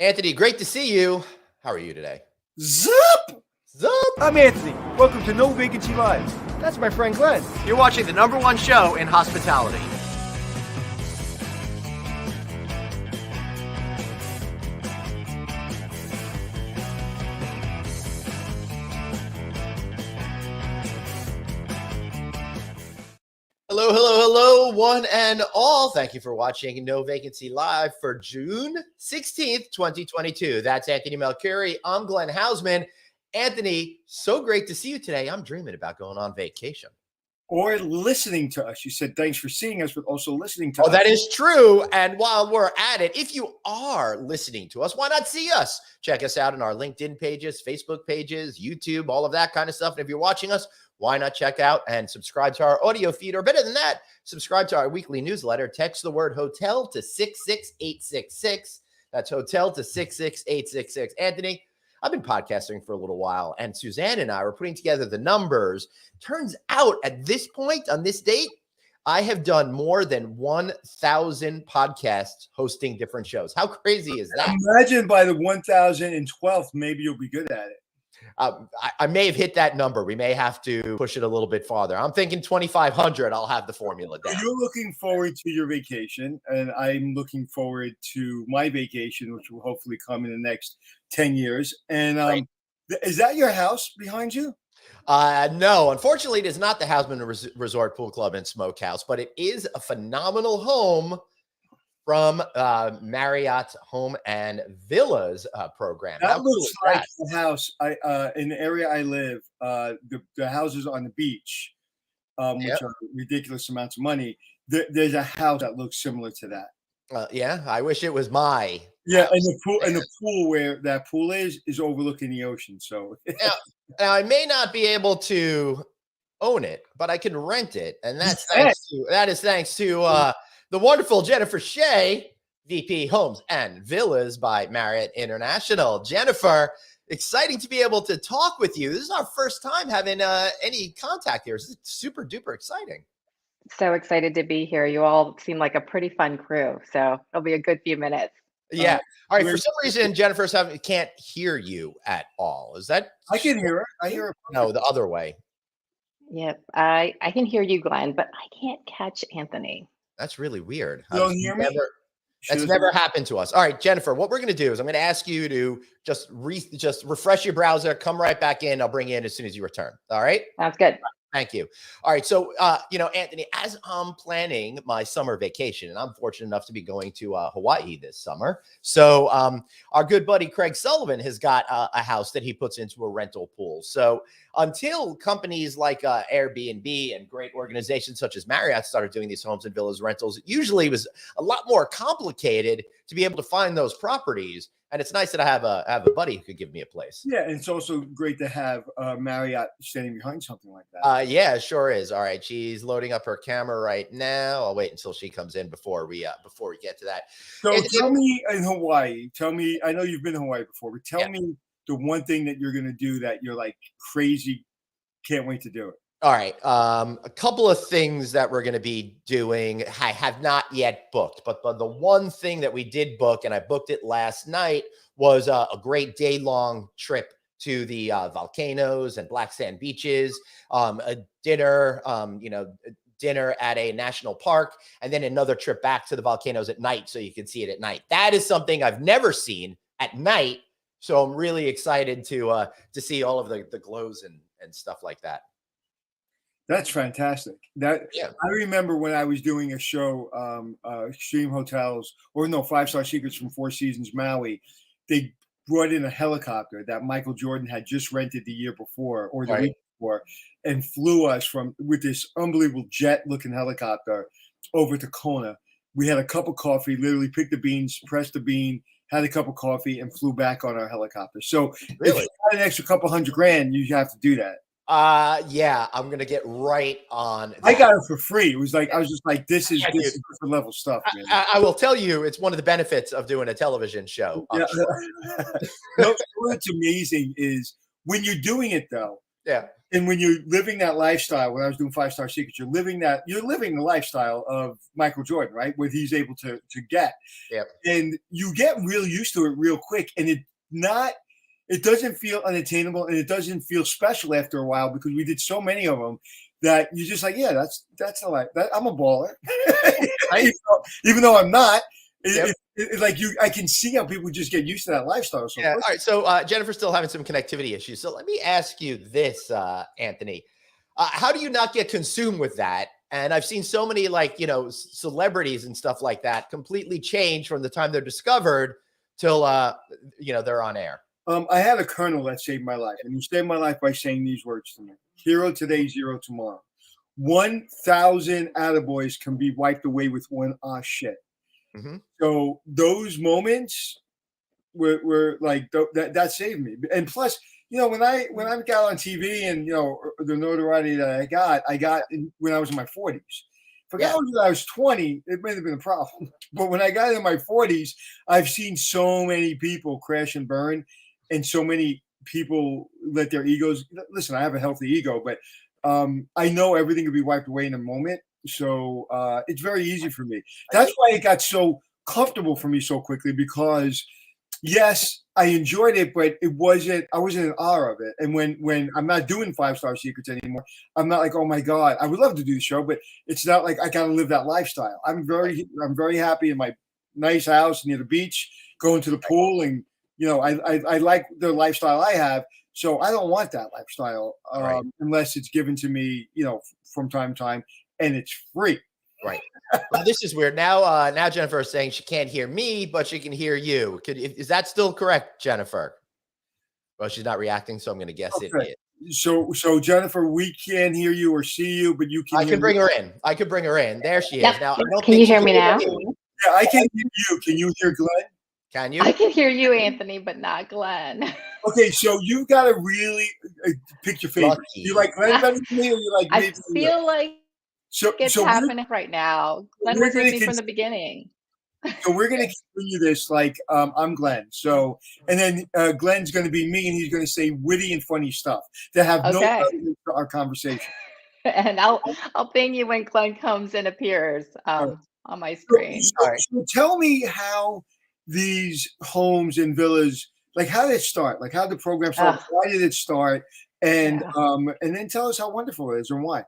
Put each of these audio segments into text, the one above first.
Anthony, great to see you. How are you today? Zup! Zup! I'm Anthony. Welcome to No Vacancy Live. That's my friend Glenn. You're watching the #1 show in hospitality. Hello, hello, hello, one and all. Thank you for watching No Vacancy Live for June 16th, 2022. That's Anthony Melchiori. I'm Glenn Hausman. Anthony, so great to see you today. I'm dreaming about going on vacation. Or listening to us. You said thanks for seeing us, but also listening to us. Oh, that is true. And while we're at it, if you are listening to us, why not see us? Check us out on our LinkedIn pages, Facebook pages, YouTube, all of that kind of stuff. And if you're watching us, why not check out and subscribe to our audio feed? Or better than that, subscribe to our weekly newsletter. Text the word hotel to 66866. That's hotel to 66866. Anthony, I've been podcasting for a little while, and Suzanne and I were putting together the numbers. Turns out at this point, on this date, I have done more than 1,000 podcasts hosting different shows. How crazy is that? Imagine by the 1,012th, maybe you'll be good at it. I may have hit that number. We may have to push it a little bit farther. I'm thinking 2,500. I'll have the formula down. You're looking forward to your vacation, and I'm looking forward to my vacation, which will hopefully come in the next 10 years. And Right. Is that your house behind you? No, unfortunately, it is not the Hausman Resort Pool Club and Smokehouse, but it is a phenomenal home from Marriott Home and Villas program. That looks like the house in the area I live. The houses on the beach, which are ridiculous amounts of money. There's a house that looks similar to that. Yeah, I wish it was my. Yeah, and the pool where that pool is overlooking the ocean. So now I may not be able to own it, but I can rent it, and that's thanks to the wonderful Jennifer Hsieh, VP Homes and Villas by Marriott International. Jennifer, exciting to be able to talk with you. This is our first time having any contact here. This is super duper exciting. So excited to be here. You all seem like a pretty fun crew, so it'll be a good few minutes. Yeah. All right. For some reason, Jennifer can't hear you at all. Is that? I can hear her. I hear her. No, the other way. Yep. I can hear you, Glenn, but I can't catch Anthony. That's really weird. You don't hear me? That's never happened to us. All right, Jennifer, what we're going to do is I'm going to ask you to just refresh your browser, come right back in. I'll bring you in as soon as you return. All right? Sounds good. Thank you. All right. So, Anthony, as I'm planning my summer vacation, and I'm fortunate enough to be going to Hawaii this summer. So our good buddy Craig Sullivan has got a house that he puts into a rental pool. So until companies like Airbnb and great organizations such as Marriott started doing these homes and villas rentals, it usually was a lot more complicated to be able to find those properties. And it's nice that I have a buddy who could give me a place. Yeah, and it's also great to have Marriott standing behind something like that. Yeah, it sure is. All right, she's loading up her camera right now. I'll wait until she comes in before we get to that. So tell me in Hawaii. Tell me. I know you've been to Hawaii before, but tell me the one thing that you're going to do that you're like crazy. Can't wait to do it. All right. A couple of things that we're going to be doing. I have not yet booked, but the one thing that we did book, and I booked it last night, was a great day-long trip to the volcanoes and black sand beaches, a dinner, dinner at a national park, and then another trip back to the volcanoes at night so you can see it at night. That is something I've never seen at night, so I'm really excited to see all of the glows and stuff like that. That's fantastic. I remember when I was doing a show, Extreme Hotels, 5-Star Secrets from Four Seasons Maui. They brought in a helicopter that Michael Jordan had just rented the year before or the week before, and flew us with this unbelievable jet-looking helicopter over to Kona. We had a cup of coffee, literally picked the beans, pressed the bean, had a cup of coffee, and flew back on our helicopter. So if you got an extra couple $100,000, you have to do that. Yeah, I'm going to get right on that. I got it for free. It was like, I was just like, this is different level stuff, man. I will tell you, it's one of the benefits of doing a television show. Yeah. Sure. What's amazing is when you're doing it, though, Yeah. And when you're living that lifestyle, when I was doing 5-Star Secrets, you're living the lifestyle of Michael Jordan, right? What he's able to get. Yep. And you get real used to it real quick. And it doesn't feel unattainable, and it doesn't feel special after a while, because we did so many of them that you're just like, yeah, that's a life. I'm a baller. Right. Even though I'm not. Yep. I can see how people just get used to that lifestyle. So yeah. All right. So Jennifer's still having some connectivity issues. So let me ask you this, Anthony. How do you not get consumed with that? And I've seen so many celebrities and stuff like that completely change from the time they're discovered till they're on air. I had a colonel that saved my life, and he saved my life by saying these words to me: "Hero today, zero tomorrow. 1,000 attaboys can be wiped away with one shit." Mm-hmm. So those moments were like that saved me. And plus, when I got on TV, and the notoriety that I got when I was in my 40s. If I was 20, it may have been a problem. But when I got in my 40s, I've seen so many people crash and burn, and so many people let their egos. Listen, I have a healthy ego, but I know everything could be wiped away in a moment. So it's very easy for me. That's why it got so comfortable for me so quickly, because yes, I enjoyed it, but I wasn't in awe of it. And when I'm not doing 5-Star Secrets anymore, I'm not like, oh my God, I would love to do the show, but it's not like I gotta live that lifestyle. I'm very happy in my nice house near the beach, going to the pool, and I like the lifestyle I have. So I don't want that lifestyle unless it's given to me, from time to time, and it's free. Right. Well, this is weird. Now Jennifer is saying she can't hear me, but she can hear you. Is that still correct, Jennifer? Well, she's not reacting, so I'm going to guess it is. So Jennifer, we can't hear you or see you, but you can. I can bring her in. I could bring her in. There she is. Yep. Now, I don't can you hear me now? Yeah, I can hear you. Can you hear Glenn? Can you? I can hear you, Anthony, but not Glenn. Okay, so you got to really pick your favorite. Lucky. You like Glenn better than me, or you like me? I feel like it's happening right now. Glenn was with me from the beginning. So we're going to continue this like I'm Glenn. So, and then Glenn's going to be me, and he's going to say witty and funny stuff that have no relevance to our conversation. And I'll ping you when Glenn comes and appears on my screen. So tell me how these homes and villas, like, how did it start? Like, how did the program start? Why did it start? And then tell us how wonderful it is and why.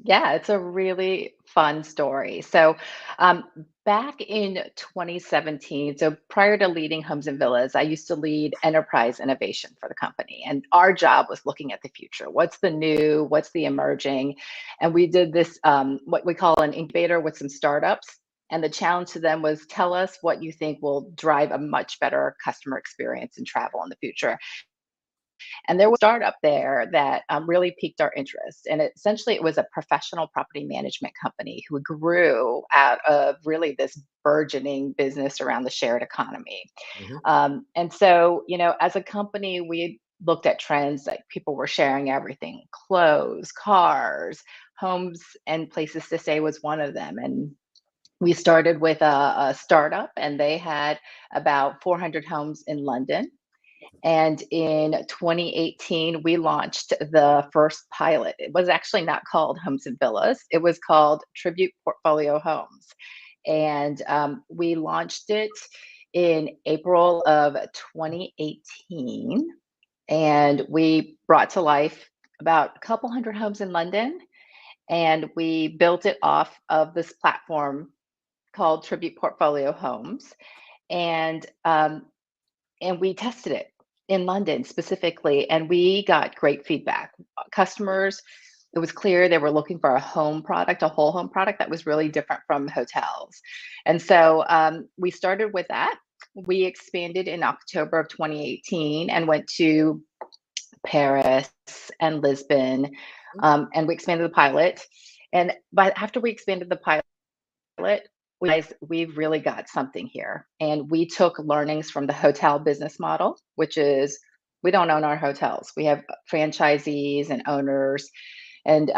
Yeah, it's a really fun story. So, back in 2017, so prior to leading Homes and Villas, I used to lead enterprise innovation for the company. And our job was looking at the future. What's the new? What's the emerging? And we did this, what we call an incubator with some startups. And the challenge to them was, tell us what you think will drive a much better customer experience in travel in the future. And there was a startup there that really piqued our interest. And essentially, it was a professional property management company who grew out of really this burgeoning business around the shared economy. Mm-hmm. And so, as a company, we looked at trends, like people were sharing everything: clothes, cars, homes, and places to stay was one of them. And we started with a startup, and they had about 400 homes in London. And in 2018, we launched the first pilot. It was actually not called Homes and Villas. It was called Tribute Portfolio Homes. And we launched it in April of 2018. And we brought to life about a couple hundred homes in London. And we built it off of this platform called Tribute Portfolio Homes. And we tested it in London specifically, and we got great feedback. Customers, it was clear they were looking for a home product, a whole home product that was really different from hotels. And so we started with that. We expanded in October of 2018 and went to Paris and Lisbon, and we expanded the pilot. But after we expanded the pilot, we've really got something here. And we took learnings from the hotel business model, which is, we don't own our hotels. We have franchisees and owners. And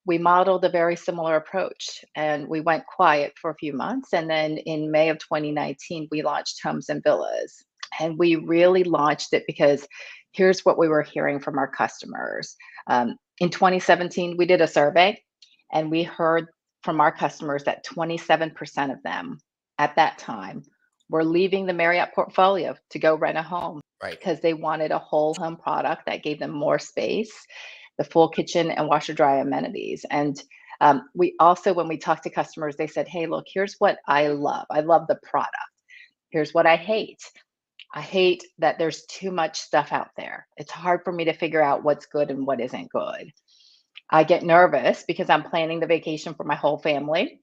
we modeled a very similar approach. And we went quiet for a few months. And then in May of 2019, we launched Homes and Villas. And we really launched it because here's what we were hearing from our customers. In 2017, we did a survey and we heard from our customers that 27% of them at that time were leaving the Marriott portfolio to go rent a home Right. because they wanted a whole home product that gave them more space, the full kitchen and washer dry amenities. And we also, when we talked to customers, they said, hey, look, here's what I love. I love the product. Here's what I hate. I hate that there's too much stuff out there. It's hard for me to figure out what's good and what isn't good. I get nervous because I'm planning the vacation for my whole family.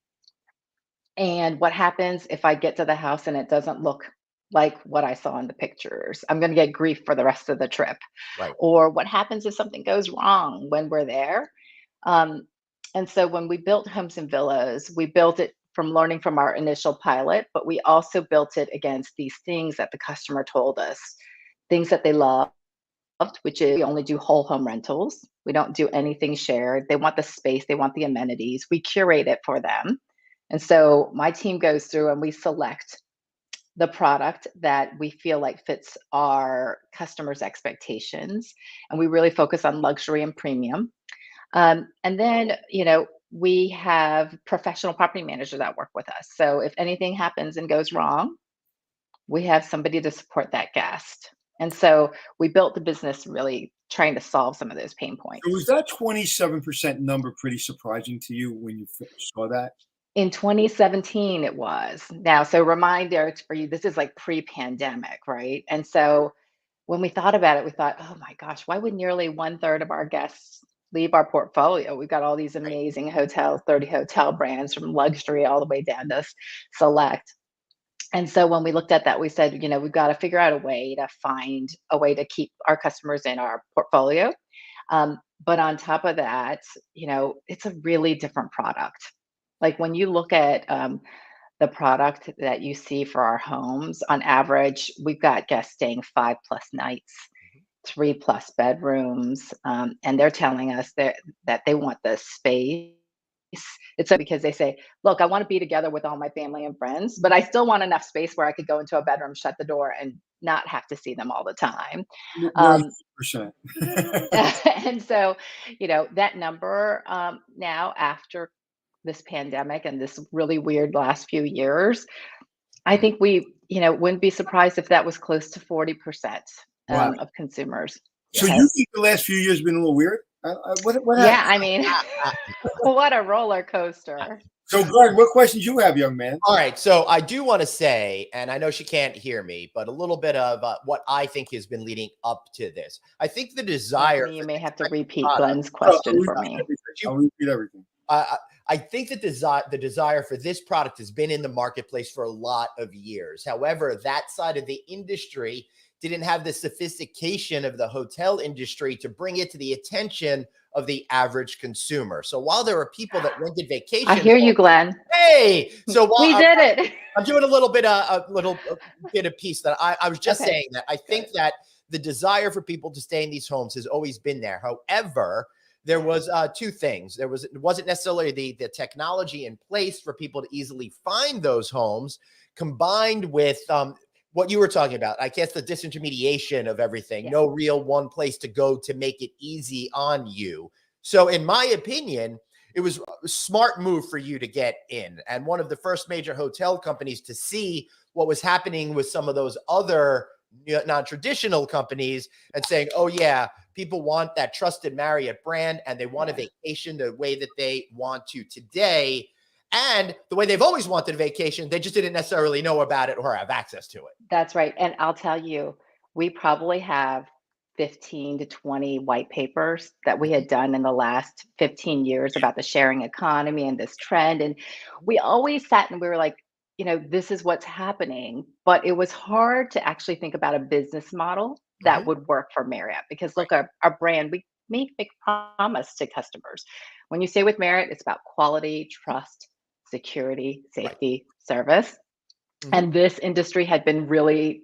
And what happens if I get to the house and it doesn't look like what I saw in the pictures? I'm going to get grief for the rest of the trip. Right. Or what happens if something goes wrong when we're there? Um, and so when we built Homes and Villas, we built it from learning from our initial pilot, but we also built it against these things that the customer told us, things that they loved, which is we only do whole home rentals. We don't do anything shared. They want the space, they want the amenities. We curate it for them. And so my team goes through and we select the product that we feel like fits our customers' expectations. And we really focus on luxury and premium. And then, we have professional property managers that work with us. So if anything happens and goes wrong, we have somebody to support that guest. And so we built the business really trying to solve some of those pain points. So was that 27% number pretty surprising to you when you saw that? In 2017, it was. Now, so reminder for you, this is like pre-pandemic, right? And so when we thought about it, we thought, oh my gosh, why would nearly 1/3 of our guests leave our portfolio? We've got all these amazing hotels, 30 hotel brands from luxury all the way down to select. And so when we looked at that, we said, we've got to figure out a way to find a way to keep our customers in our portfolio. But on top of that, it's a really different product. Like when you look at the product that you see for our homes, on average, we've got guests staying 5+ nights, 3+ bedrooms, and they're telling us that they want the space. It's because they say, look, I want to be together with all my family and friends, but I still want enough space where I could go into a bedroom, shut the door, and not have to see them all the time. 100%. And so, that number now after this pandemic and this really weird last few years, I think we, wouldn't be surprised if that was close to 40% Wow. of consumers. So you think the last few years have been a little weird? What Yeah, happened? I mean, what a roller coaster. So, Glenn, what questions you have, young man? All right. So I do want to say, and I know she can't hear me, but a little bit of what I think has been leading up to this. I think the desire. Anthony, you may have to repeat Glenn's question for me. I'll repeat everything. I think that the desire for this product has been in the marketplace for a lot of years. However, that side of the industry didn't have the sophistication of the hotel industry to bring it to the attention of the average consumer. So while there are people that rented vacation, I hear you, Glenn. Hey, so while we did it. I'm doing a little bit of piece that I was just saying that I think that the desire for people to stay in these homes has always been there. However, there was two things. It wasn't necessarily the technology in place for people to easily find those homes, combined with what you were talking about. I guess the disintermediation of everything. No real one place to go to make it easy on you. So in my opinion, it was a smart move for you to get in. And one of the first major hotel companies to see what was happening with some of those other non-traditional companies and saying, oh yeah, people want that trusted Marriott brand and they want a vacation the way that they want to today. And the way they've always wanted a vacation, they just didn't necessarily know about it or have access to it. That's right. And I'll tell you, we probably have 15 to 20 white papers that we had done in the last 15 years about the sharing economy and this trend. And we always sat and we were like, this is what's happening. But it was hard to actually think about a business model that would work for Marriott because look, our brand, we make a big promise to customers. When you stay with Marriott, it's about quality, trust, security, safety, service. And this industry had been really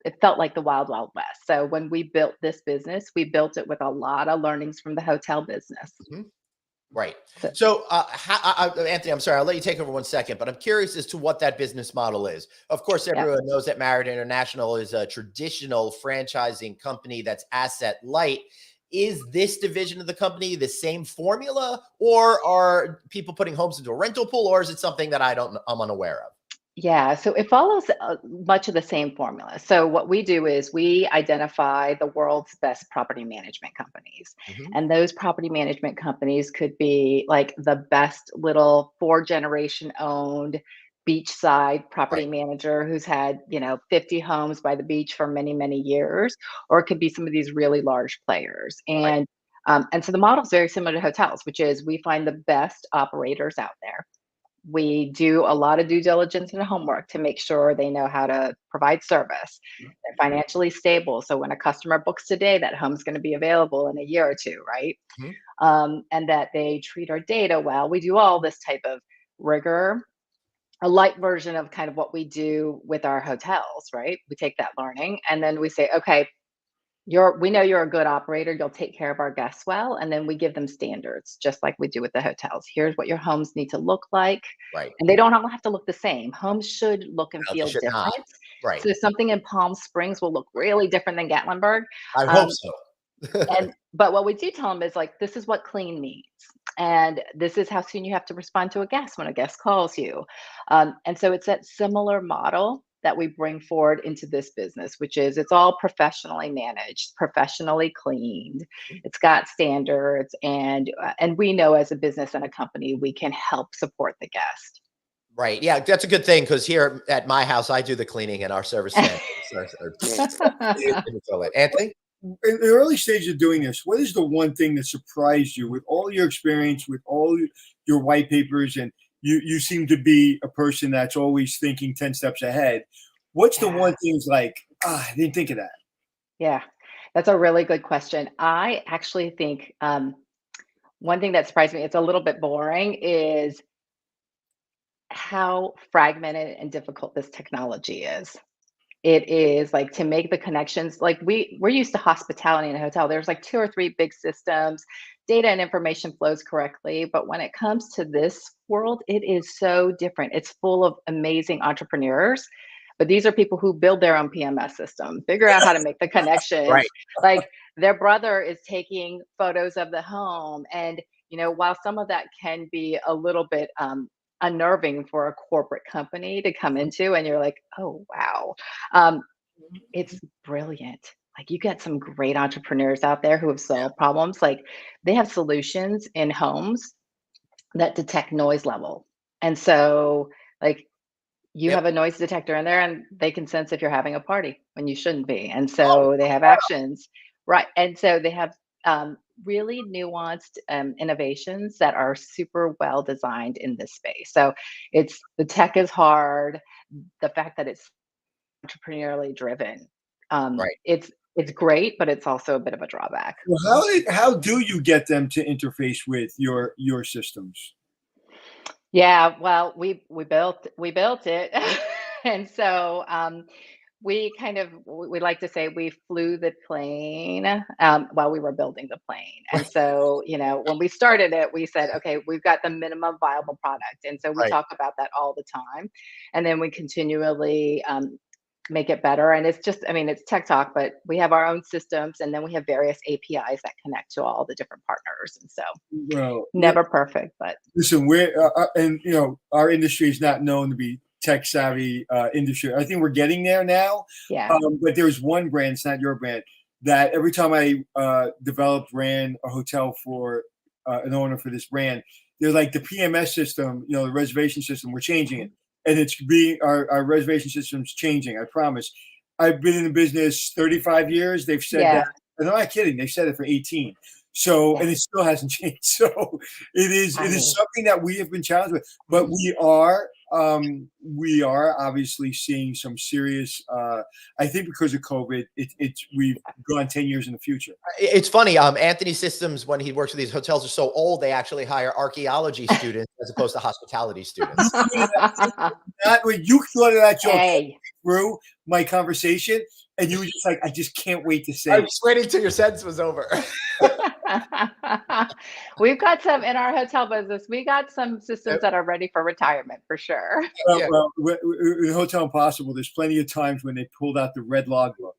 it felt like the wild, wild west. So when we built this business, we built it with a lot of learnings from the hotel business. Right. So, Anthony, I'm sorry, I'll let you take over 1 second, but I'm curious as to what that business model is. Of course, everyone knows that Marriott International is a traditional franchising company that's asset light. is this division of the company the same formula, or are people putting homes into a rental pool, or is it something that I'm unaware of? Yeah, so it follows much of the same formula. So what we do is we identify the world's best property management companies. Mhm. And those property management companies could be like the best little 4-generation owned beachside Right. property manager who's had, 50 homes by the beach for many, many years, or it could be some of these really large players. Right. And so the model is very similar to hotels, which is we find the best operators out there. We do a lot of due diligence and homework to make sure they know how to provide service. They're financially stable. So when a customer books today, that home's going to be available in a year or two, right? Mhm. And that they treat our data well. We do all this type of rigor, a light version of kind of what we do with our hotels, right? We take that learning and then we say, okay, we know you're a good operator. You'll take care of our guests well. And then we give them standards, just like we do with the hotels. Here's what your homes need to look like. Right. And they don't all have to look the same. Homes should look and No, they feel should not. different. Right. So something in Palm Springs will look really different than Gatlinburg. I hope Um, so. but what we do tell them is like, this is what clean means. And this is how soon you have to respond to a guest when a guest calls you. And so it's that similar model that we bring forward into this business, which is it's all professionally managed, professionally cleaned. It's got standards, and we know as a business and a company we can help support the guest. Right. Yeah, that's a good thing because here at my house, I do the cleaning and our service staff. Anthony? In the early stage of doing this, what is the one thing that surprised you with all your experience, with all your white papers, and you seem to be a person that's always thinking 10 steps ahead. What's the one thing like, I didn't think of that? Yeah, that's a really good question. I actually think one thing that surprised me, it's a little bit boring, is how fragmented and difficult this technology is. It is like to make the connections. Like we're used to hospitality in a hotel. There's like 2 or 3 big systems, data and information flows correctly. But when it comes to this world, it is so different. It's full of amazing entrepreneurs. But these are people who build their own PMS system, figure out how to make the connections. Right. Like their brother is taking photos of the home. And, while some of that can be a little bit unnerving for a corporate company to come into, and you're like, oh wow, it's brilliant. Like you get some great entrepreneurs out there who have solved problems. Like they have solutions in homes that detect noise level, and so like you Yep. have a noise detector in there and they can sense if you're having a party when you shouldn't be, and so they have actions, right? And so they have really nuanced innovations that are super well designed in this space. So it's the tech is hard. The fact that it's entrepreneurially driven, Right. it's great, but it's also a bit of a drawback. Well, how do you get them to interface with your systems? Yeah, well, we built it, and so we like to say we flew the plane while we were building the plane. And so, when we started it, we said, okay, we've got the minimum viable product, and so we Right. talk about that all the time, and then we continually make it better. And it's just, I mean, it's tech talk, but we have our own systems, and then we have various APIs that connect to all the different partners, and so Well, never perfect, but listen, and our industry is not known to be tech savvy industry. I think we're getting there now. yeah. But there's one brand, it's not your brand, that every time I ran a hotel for an owner for this brand, they're like the PMS system, the reservation system, we're changing it. And it's our reservation system's changing, I promise. I've been in the business 35 years. They've said Yeah. that. And I'm not kidding. They've said it for 18. So, Yeah. and it still hasn't changed. So it is something that we have been challenged with, but we are obviously seeing some serious, I think because of COVID, we've gone 10 years in the future. It's funny. Anthony's systems, when he works with these hotels, are so old, they actually hire archaeology students as opposed to hospitality students. Not when you thought of that joke Hey. through my conversation, and you were just like, I just can't wait to say I was waiting till your sentence was over. We've got some in our hotel business. We got some systems that are ready for retirement for sure. Yeah. Well, in Hotel Impossible, there's plenty of times when they pulled out the red logbook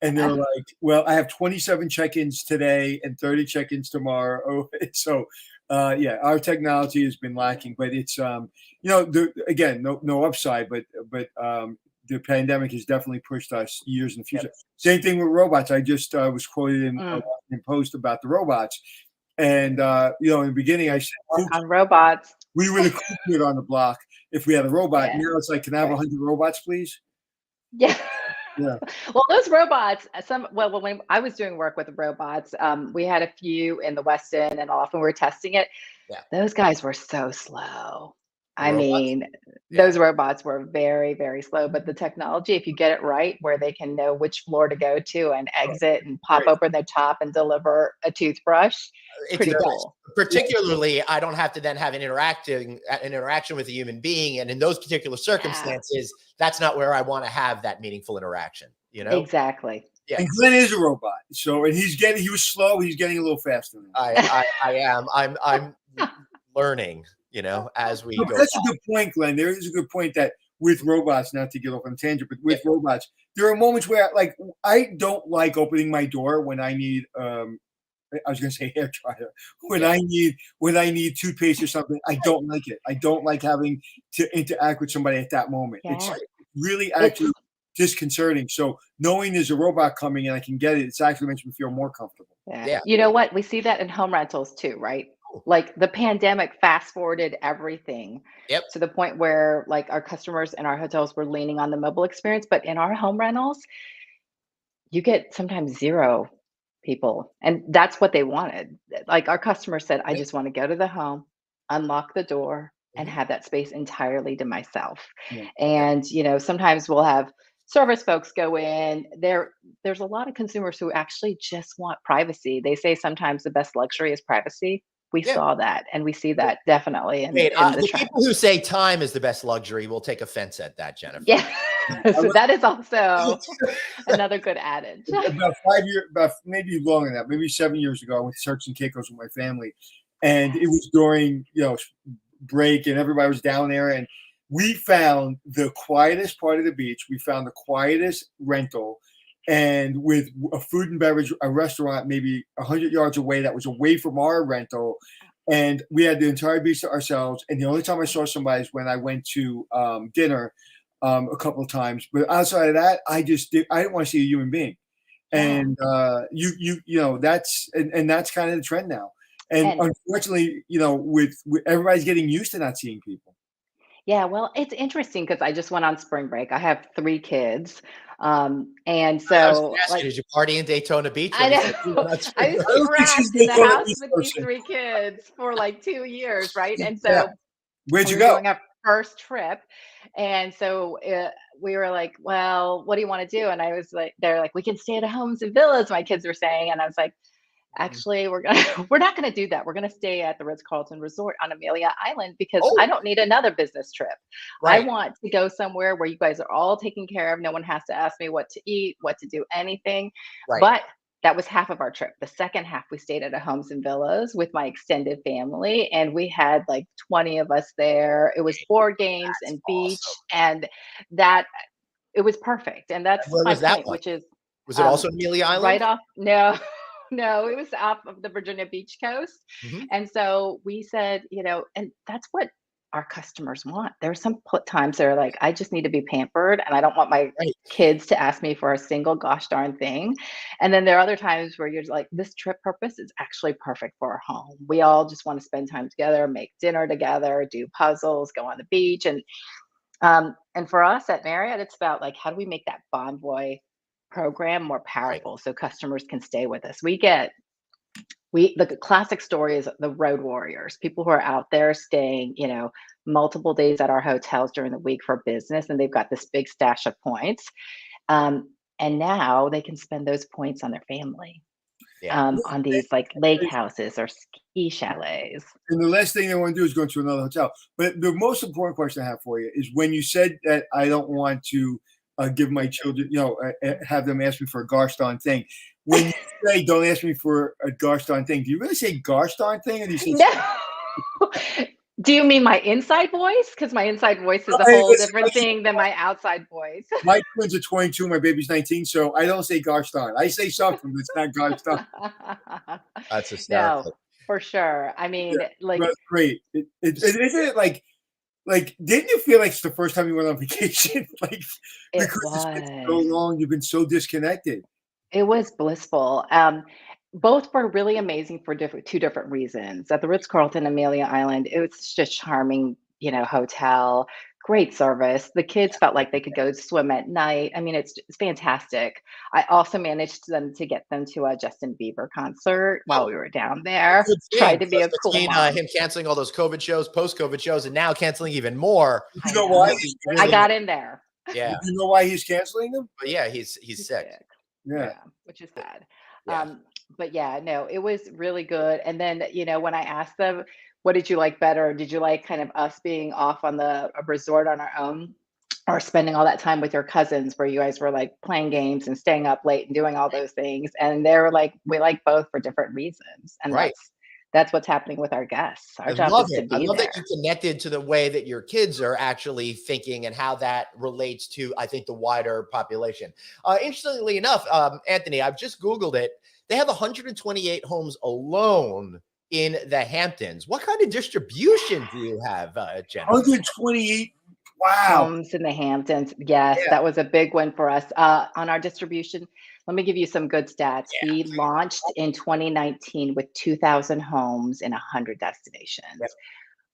And they're like, well, I have 27 check-ins today and 30 check-ins tomorrow. Oh, so, yeah, our technology has been lacking, but it's, again, no upside, but the pandemic has definitely pushed us years in the future. Yep. Same thing with robots. I just was quoted in a Washington Post about the robots. And, in the beginning, I said, on robots. We were the cool kid on the block if we had a robot. Yeah. Now it's like, can I have 100 robots, please? Yeah. Yeah. Well, those robots, when I was doing work with the robots, we had a few in the West End, and often we were testing it. Yeah. Those guys were so slow. I mean, those robots were very, very slow, but the technology, if you get it right, where they can know which floor to go to and exit and pop open the top and deliver a toothbrush, pretty cool. Particularly, I don't have to then have an interaction with a human being. And in those particular circumstances, that's not where I want to have that meaningful interaction, Exactly. Yeah. And Glenn is a robot. So, and he was slow. He's getting a little faster now. I am. I'm learning, as we go. That's a good point, Glenn. There is a good point that with robots, not to get off on a tangent, but with robots, there are moments where I don't like opening my door when I need, I was going to say hair dryer. When I need toothpaste or something, I don't like it. I don't like having to interact with somebody at that moment. Yeah. It's really actually disconcerting. So knowing there's a robot coming and I can get it, it's actually makes me feel more comfortable. Yeah. You know what? We see that in home rentals too, right? Like the pandemic fast forwarded everything to the point where our customers in our hotels were leaning on the mobile experience, but in our home rentals, you get sometimes 0 people, and that's what they wanted. Like our customer said, I just want to go to the home, unlock the door, and have that space entirely to myself. And sometimes we'll have service folks go in. There's a lot of consumers who actually just want privacy. They say sometimes the best luxury is privacy. We saw that, and we see that definitely in the people who say time is the best luxury will take offense at that, Jennifer. Yeah. So that is also another good adage. About 5 years, maybe longer than that, maybe 7 years ago, I went to Turks and Caicos with my family, and it was during break, and everybody was down there, and we found the quietest part of the beach. We found the quietest rental, and with a food and beverage, a restaurant maybe 100 yards away that was away from our rental. And we had the entire beach to ourselves. And the only time I saw somebody is when I went to dinner a couple of times. But outside of that, I didn't want to see a human being. And that's kind of the trend now. And unfortunately, with everybody's getting used to not seeing people. Yeah, well, it's interesting because I just went on spring break. I have 3 kids. And so did you party in Daytona Beach? I know. I was trapped in the house with these 3 kids for 2 years, right? And so where'd you go? Doing our first trip. And so we were like, well, what do you want to do? And I was like, they're like, we can stay at homes and villas, my kids were saying. And I was like, actually, we're not gonna do that. We're gonna stay at the Ritz-Carlton Resort on Amelia Island because I don't need another business trip. Right. I want to go somewhere where you guys are all taken care of. No one has to ask me what to eat, what to do, anything. Right. But that was half of our trip. The second half, we stayed at a homes and villas with my extended family, and we had 20 of us there. It was board games and beach, and that it was perfect. And that's my point, which is was it also Amelia Island? Right off? No, it was off of the Virginia Beach coast. And so we said, and that's what our customers want. There are some times they're like, I just need to be pampered and I don't want my kids to ask me for a single gosh darn thing. And then there are other times where you're like, this trip purpose is actually perfect for our home. We all just want to spend time together, make dinner together, do puzzles, go on the beach. And for us at Marriott, it's about how do we make that Bonvoy program more powerful so customers can stay with us. The classic story is the road warriors, people who are out there staying, multiple days at our hotels during the week for business, and they've got this big stash of points. And now they can spend those points on their family. On these lake houses or ski chalets. And the last thing they want to do is go to another hotel. But the most important question I have for you is when you said that I don't want to give my children, have them ask me for a gosh darn thing. When you say don't ask me for a gosh darn thing, do you really say gosh darn thing? Or do you say no? Do you mean my inside voice? Because my inside voice is a Hey, whole listen, different thing than my outside voice. my twins are 22, my baby's 19, so I don't say gosh darn. I say something, but it's not gosh darn. That's No, hysterical. for sure. I Yeah, mean, like, but great. Isn't it like, didn't you feel like it's the first time you went on vacation? Like, it because it's been so was. long, you've been so disconnected. It was blissful. Both were really amazing for two different reasons. At the Ritz-Carlton Amelia Island, it was just a charming, hotel, great service. The kids felt like they could go swim at night. I mean, it's fantastic. I also managed to get them to a Justin Bieber concert while Oh, we were down there. good Tried thing. to be a cool Between mom. him canceling all those COVID shows, post-COVID shows, and now canceling even more. You I know why know. he's I Really, canceling? got in there. yeah. You know why he's canceling them? But yeah, he's He's sick. sick. Yeah. Yeah, which is sad. Yeah. But yeah, no, it was really good. And then, when I asked them, what did you like better? Did you like kind of us being off on the a resort on our own or spending all that time with your cousins where you guys were like playing games and staying up late and doing all those things? And they were like, we like both for different reasons. And Right. that's what's happening with our guests. Our I job love is to it. I be love that there. you connected to the way that your kids are actually thinking and how that relates to, I think, the wider population. Interestingly enough, Anthony, I've just Googled it. They have 128 homes alone in the Hamptons. What kind of distribution do you have, Jennifer? 128. Wow. Homes in the Hamptons. Yes, Yeah. that was a big one for us. On our distribution, let me give you some good stats. Yeah. We launched in 2019 with 2,000 homes in 100 destinations. Yep.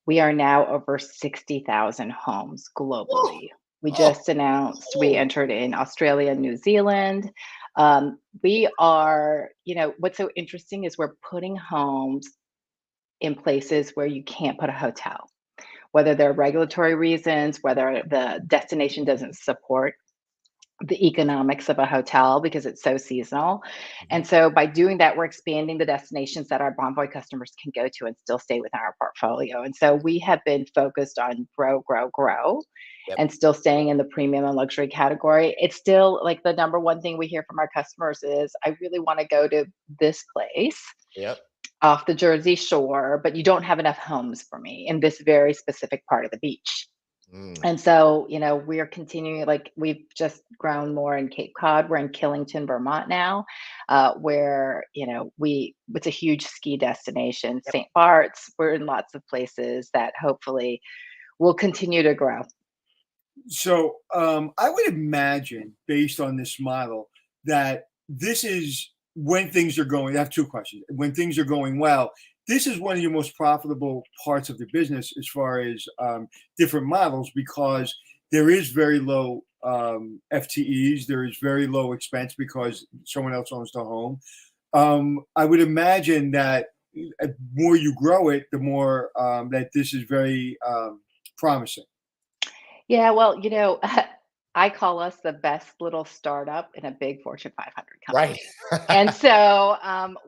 We are now over 60,000 homes globally. We Oh, just announced we entered in Australia and New Zealand. We are, what's so interesting is we're putting homes in places where you can't put a hotel, whether there are regulatory reasons, whether the destination doesn't support the economics of a hotel because it's so seasonal. And so by doing that, we're expanding the destinations that our Bonvoy customers can go to and still stay within our portfolio. And so we have been focused on grow, Yep. and still staying in the premium and luxury category. It's still like the number one thing we hear from our customers is, I really want to go to this place Yep. off the Jersey Shore, but you don't have enough homes for me in this very specific part of the beach. And so, we're continuing, like we've just grown more in Cape Cod. We're in Killington, Vermont now, where, it's a huge ski destination. Yep. St. Bart's, we're in lots of places that hopefully will continue to grow. So I would imagine, based on this model, that this is when things are going. I have two questions. When things are going well, this is one of your most profitable parts of the business as far as different models, because there is very low FTEs. There is very low expense because someone else owns the home. I would imagine that the more you grow it, the more that this is very promising. Yeah, well, I call us the best little startup in a big Fortune 500 company. Right. And so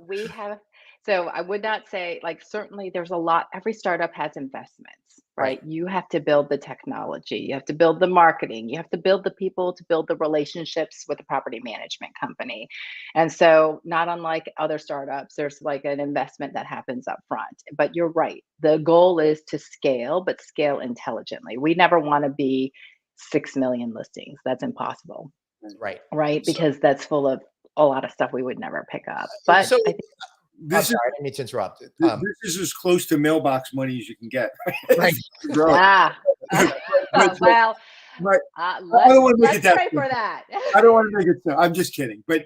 we have, so I would not say, like, certainly there's a lot, every startup has investments, right? You have to build the technology, you have to build the marketing, you have to build the people, to build the relationships with the property management company. And so, not unlike other startups, there's like an investment that happens up front. But you're right. The goal is to scale, but scale intelligently. We never want to be 6 million listings. That's impossible. Right. Right. So, Because that's full of a lot of stuff we would never pick up. But so I think This sorry, I didn't mean to interrupt. this is as close to mailbox money as you can get. Right. Ah, well, Right. I don't want to make let's it that pray simple. for that. I don't want to make it sound. I'm just kidding. But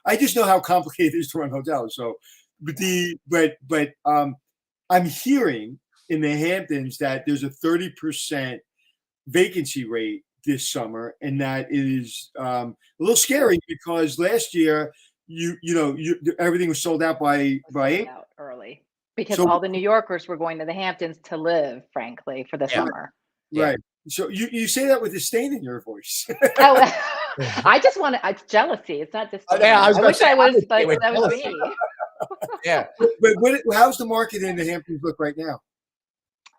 I just know how complicated it is to run hotels. So, but I'm hearing in the Hamptons that there's a 30% vacancy rate this summer, and that is a little scary because last year everything was sold out by April. Out early because So- all the New Yorkers were going to the Hamptons to live, frankly, for the Yeah. summer. Yeah. Right. So you say that with disdain in your voice. Oh, I just want to. It's jealousy. It's not just. Yeah, I was I gonna wish say, I I was, would but say with that was jealousy. me. Yeah. But how's the market in the Hamptons look right now?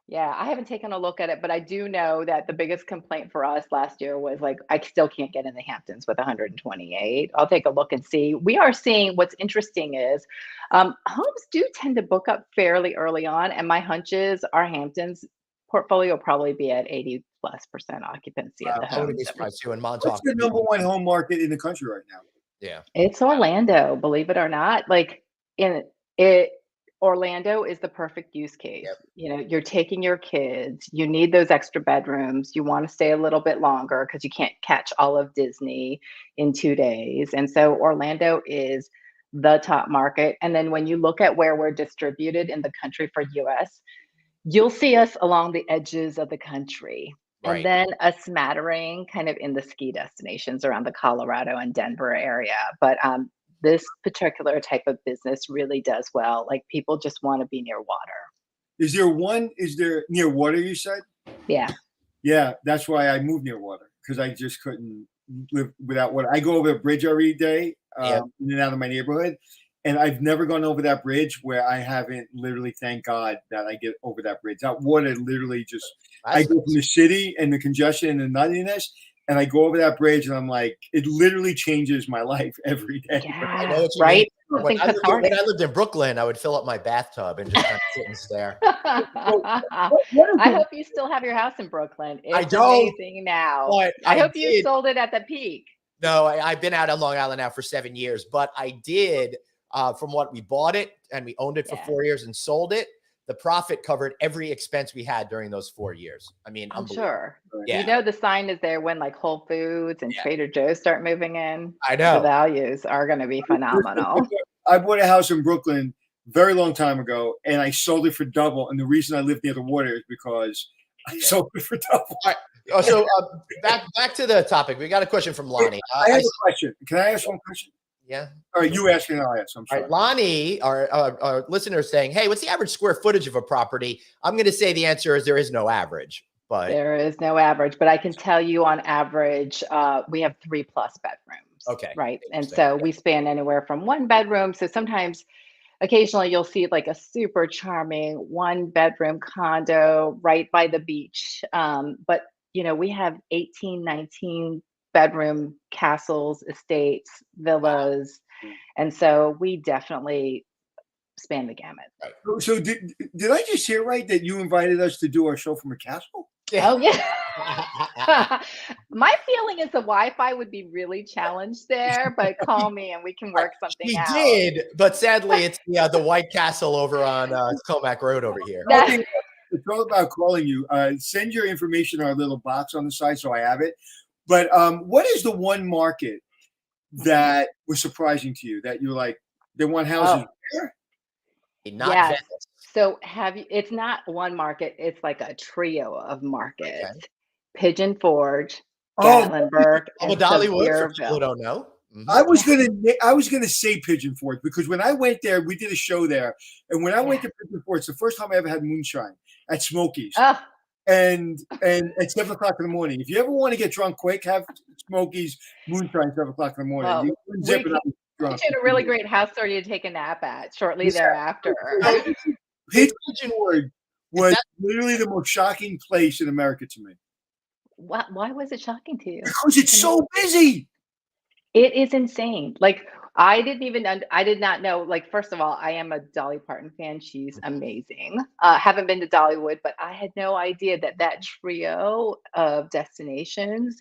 Yeah, I haven't taken a look at it, but I do know that the biggest complaint for us last year was like, I still can't get in the Hamptons with 128. I'll take a look and see. We are seeing what's interesting is homes do tend to book up fairly early on. And my hunch is our Hamptons portfolio will probably be at 80+% occupancy of the I wouldn't be homes. surprised too in Montauk. What's the number one home market in the country right now? Yeah. It's Orlando, believe it or not. Like in it, Orlando is the perfect use case. Yep. You know, you're taking your kids, you need those extra bedrooms, you want to stay a little bit longer because you can't catch all of Disney in 2 days. And so Orlando is the top market. And then when you look at where we're distributed in the country for US, you'll see us along the edges of the country. And Right. then a smattering kind of in the ski destinations around the Colorado and Denver area. But this particular type of business really does well. Like people just want to be near water. Is there near water, you said? Yeah. Yeah, that's why I moved near water, because I just couldn't live without water. I go over the bridge every day, Yep. in and out of my neighborhood. And I've never gone over that bridge where I haven't literally, thank God that I get over that bridge. That water literally just, I go from the city and the congestion and the nuttiness, and I go over that bridge and I'm like, it literally changes my life every day. I know Yeah, what you right? mean. When I lived in Brooklyn, I would fill up my bathtub and just kind of sit and stare. I hope you still have your house in Brooklyn. I It's don't, amazing now. but I hope you did. sold it at the peak. No, I've been out on Long Island now for 7 years, but I did, from what we bought it and we owned it for 4 years and sold it. The profit covered every expense we had during those 4 years. I mean, I'm sure. Yeah. You know, the sign is there when like Whole Foods and Trader Joe's start moving in. I know. The values are going to be phenomenal. I bought a house in Brooklyn very long time ago, and I sold it for double. And the reason I lived near the water is because I sold it for double. All right. So back to the topic. We got a question from Lonnie. I have a question. Can I ask one question? Yeah. All right, you ask and I'll ask. I'm sorry. All right, Lonnie, our listener is saying, hey, what's the average square footage of a property? I'm going to say the answer is there is no average. But there is no average, but I can tell you on average, we have 3+ bedrooms. Okay. Right. And so we span anywhere from 1 bedroom. So sometimes, occasionally you'll see like a super charming 1-bedroom condo right by the beach. But, you know, we have 18, 19 bedroom castles, estates, villas. Wow. And so we definitely span the gamut. Right. So did I just hear right that you invited us to do our show from a castle? Yeah. Oh, yeah. My feeling is the Wi-Fi would be really challenged there, but call me and we can work something out. She did, but sadly, it's the White Castle over on Comac Road over here. It's all about calling you. Send your information in our little box on the side so I have it. But what is the one market that was surprising to you that you're like, they want houses there? Not Venice. So it's not one market, it's like a trio of markets. Okay. Pigeon Forge, Gatlinburg, and Dollywood, for people who don't know. Mm-hmm. I was gonna say Pigeon Forge because when I went there, we did a show there, and when I went to Pigeon Forge, it's the first time I ever had moonshine at Smokies. And at 7 o'clock in the morning. If you ever want to get drunk quick, have Smokies moonshine at 7 o'clock in the morning. You should a really great house store you take a nap at shortly thereafter. Pigeon Forge was literally the most shocking place in America to me. Why was it shocking to you? Because it's so busy. It is insane. Like I did not know. Like first of all, I am a Dolly Parton fan. She's amazing. Haven't been to Dollywood, but I had no idea that trio of destinations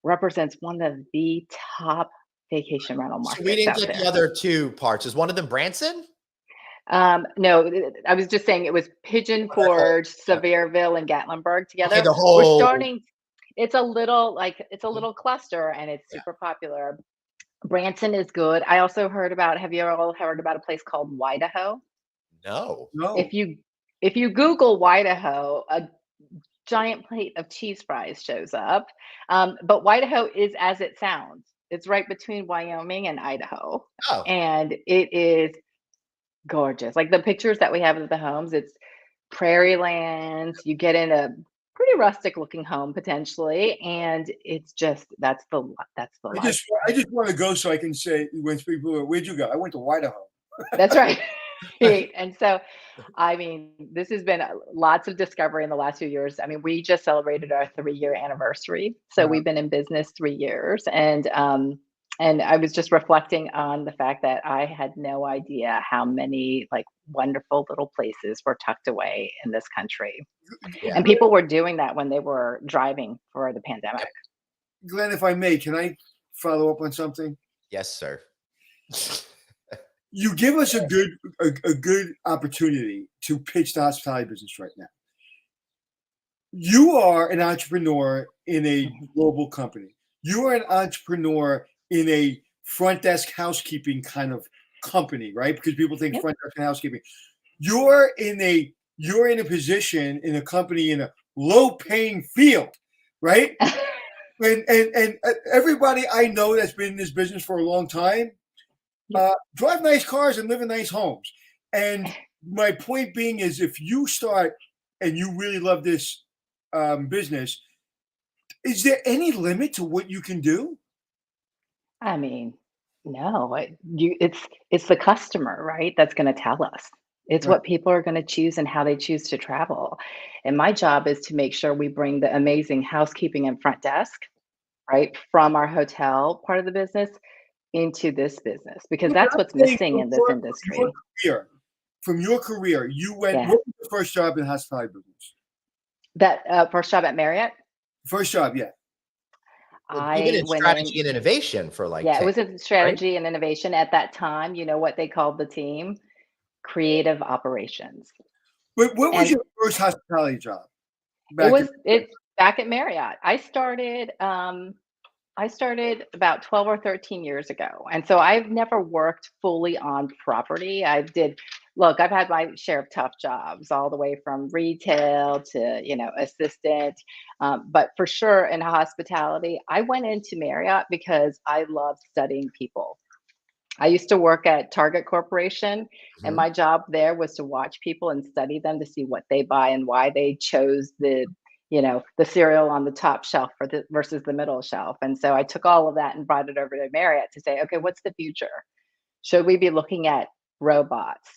represents one of the top vacation rental markets. So we didn't get the other 2 parts. Is one of them Branson? No, I was just saying it was Pigeon Forge, Sevierville, and Gatlinburg together. Okay, we're starting. It's a little cluster, and it's super popular. Branson is good. I also have you all heard about a place called Idaho? No. If you Google Idaho, a giant plate of cheese fries shows up. But Idaho is as it sounds. It's right between Wyoming and Idaho. Oh. And it is gorgeous. Like the pictures that we have of the homes, it's prairie lands. You get in a pretty rustic looking home potentially, and it's just that's the I just want to go so I can say when people are, where'd you go? I went to Idaho. That's right. Right. And so, I mean, this has been lots of discovery in the last few years. I mean, we just celebrated our 3-year anniversary. So Wow. we've been in business 3 years. And I was just reflecting on the fact that I had no idea how many like wonderful little places were tucked away in this country. Yeah. And people were doing that when they were driving for the pandemic. Yep. Glenn, if I may, can I follow up on something? Yes, sir. You give us a good opportunity to pitch the hospitality business right now. You are an entrepreneur in a global company. You are an entrepreneur in a front desk housekeeping kind of company, right? Because people think Yep. front desk and housekeeping. You're in a position in a company in a low paying field, right? And everybody I know that's been in this business for a long time drive nice cars and live in nice homes. And my point being is, if you start and you really love this business, is there any limit to what you can do? I mean, no, it's the customer, right? That's going to tell us. It's Right. what people are going to choose and how they choose to travel. And my job is to make sure we bring the amazing housekeeping and front desk, right, from our hotel part of the business into this business because But that's I'm what's saying missing in this industry. from your career, you went. Yeah. What was the first job in the hospitality business? That first job at Marriott, First job, yeah. Well, you've been I in went in. strategy and innovation for like Yeah, it 10 was a years, right? strategy and innovation at that time. You know what they called the team? Creative operations. But what was And your first hospitality job it back in? was it's back at Marriott. I started about 12 or 13 years ago. And so I've never worked fully on property. I've had my share of tough jobs all the way from retail to, assistant. But for sure in hospitality, I went into Marriott because I love studying people. I used to work at Target Corporation, and Mhm. my job there was to watch people and study them to see what they buy and why they chose the cereal on the top shelf versus the middle shelf. And so I took all of that and brought it over to Marriott to say, okay, what's the future? Should we be looking at robots,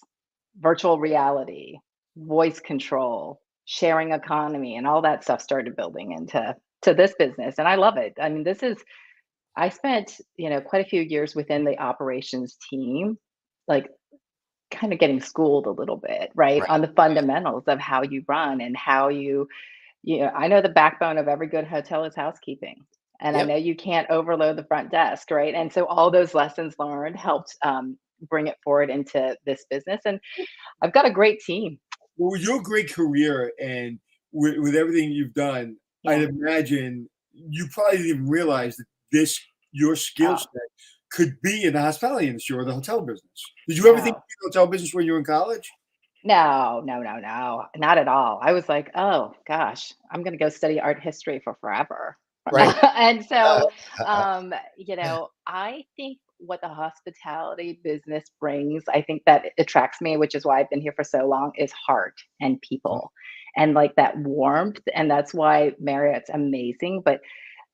virtual reality, voice control, sharing economy, and all that stuff started building into this business. And I love it. I mean, I spent, quite a few years within the operations team, like kind of getting schooled a little bit, right, Right. on the fundamentals of how you run and how I know the backbone of every good hotel is housekeeping. And I Yep. know you can't overload the front desk, right? And so all those lessons learned helped bring it forward into this business. And I've got a great team. Well, with your great career and with everything you've done, I'd Yeah. imagine you probably didn't even realize that your skill Oh, set could be in the hospitality industry or the hotel business. Did you ever think no. the hotel business when you were in college? No, no, no, no, not at all. I was like, "Oh gosh, I'm gonna go study art history for forever." Right. And so, Uh, I think what the hospitality business brings, I think that attracts me, which is why I've been here for so long, is heart and mhm. people and like that warmth. And that's why Marriott's amazing. But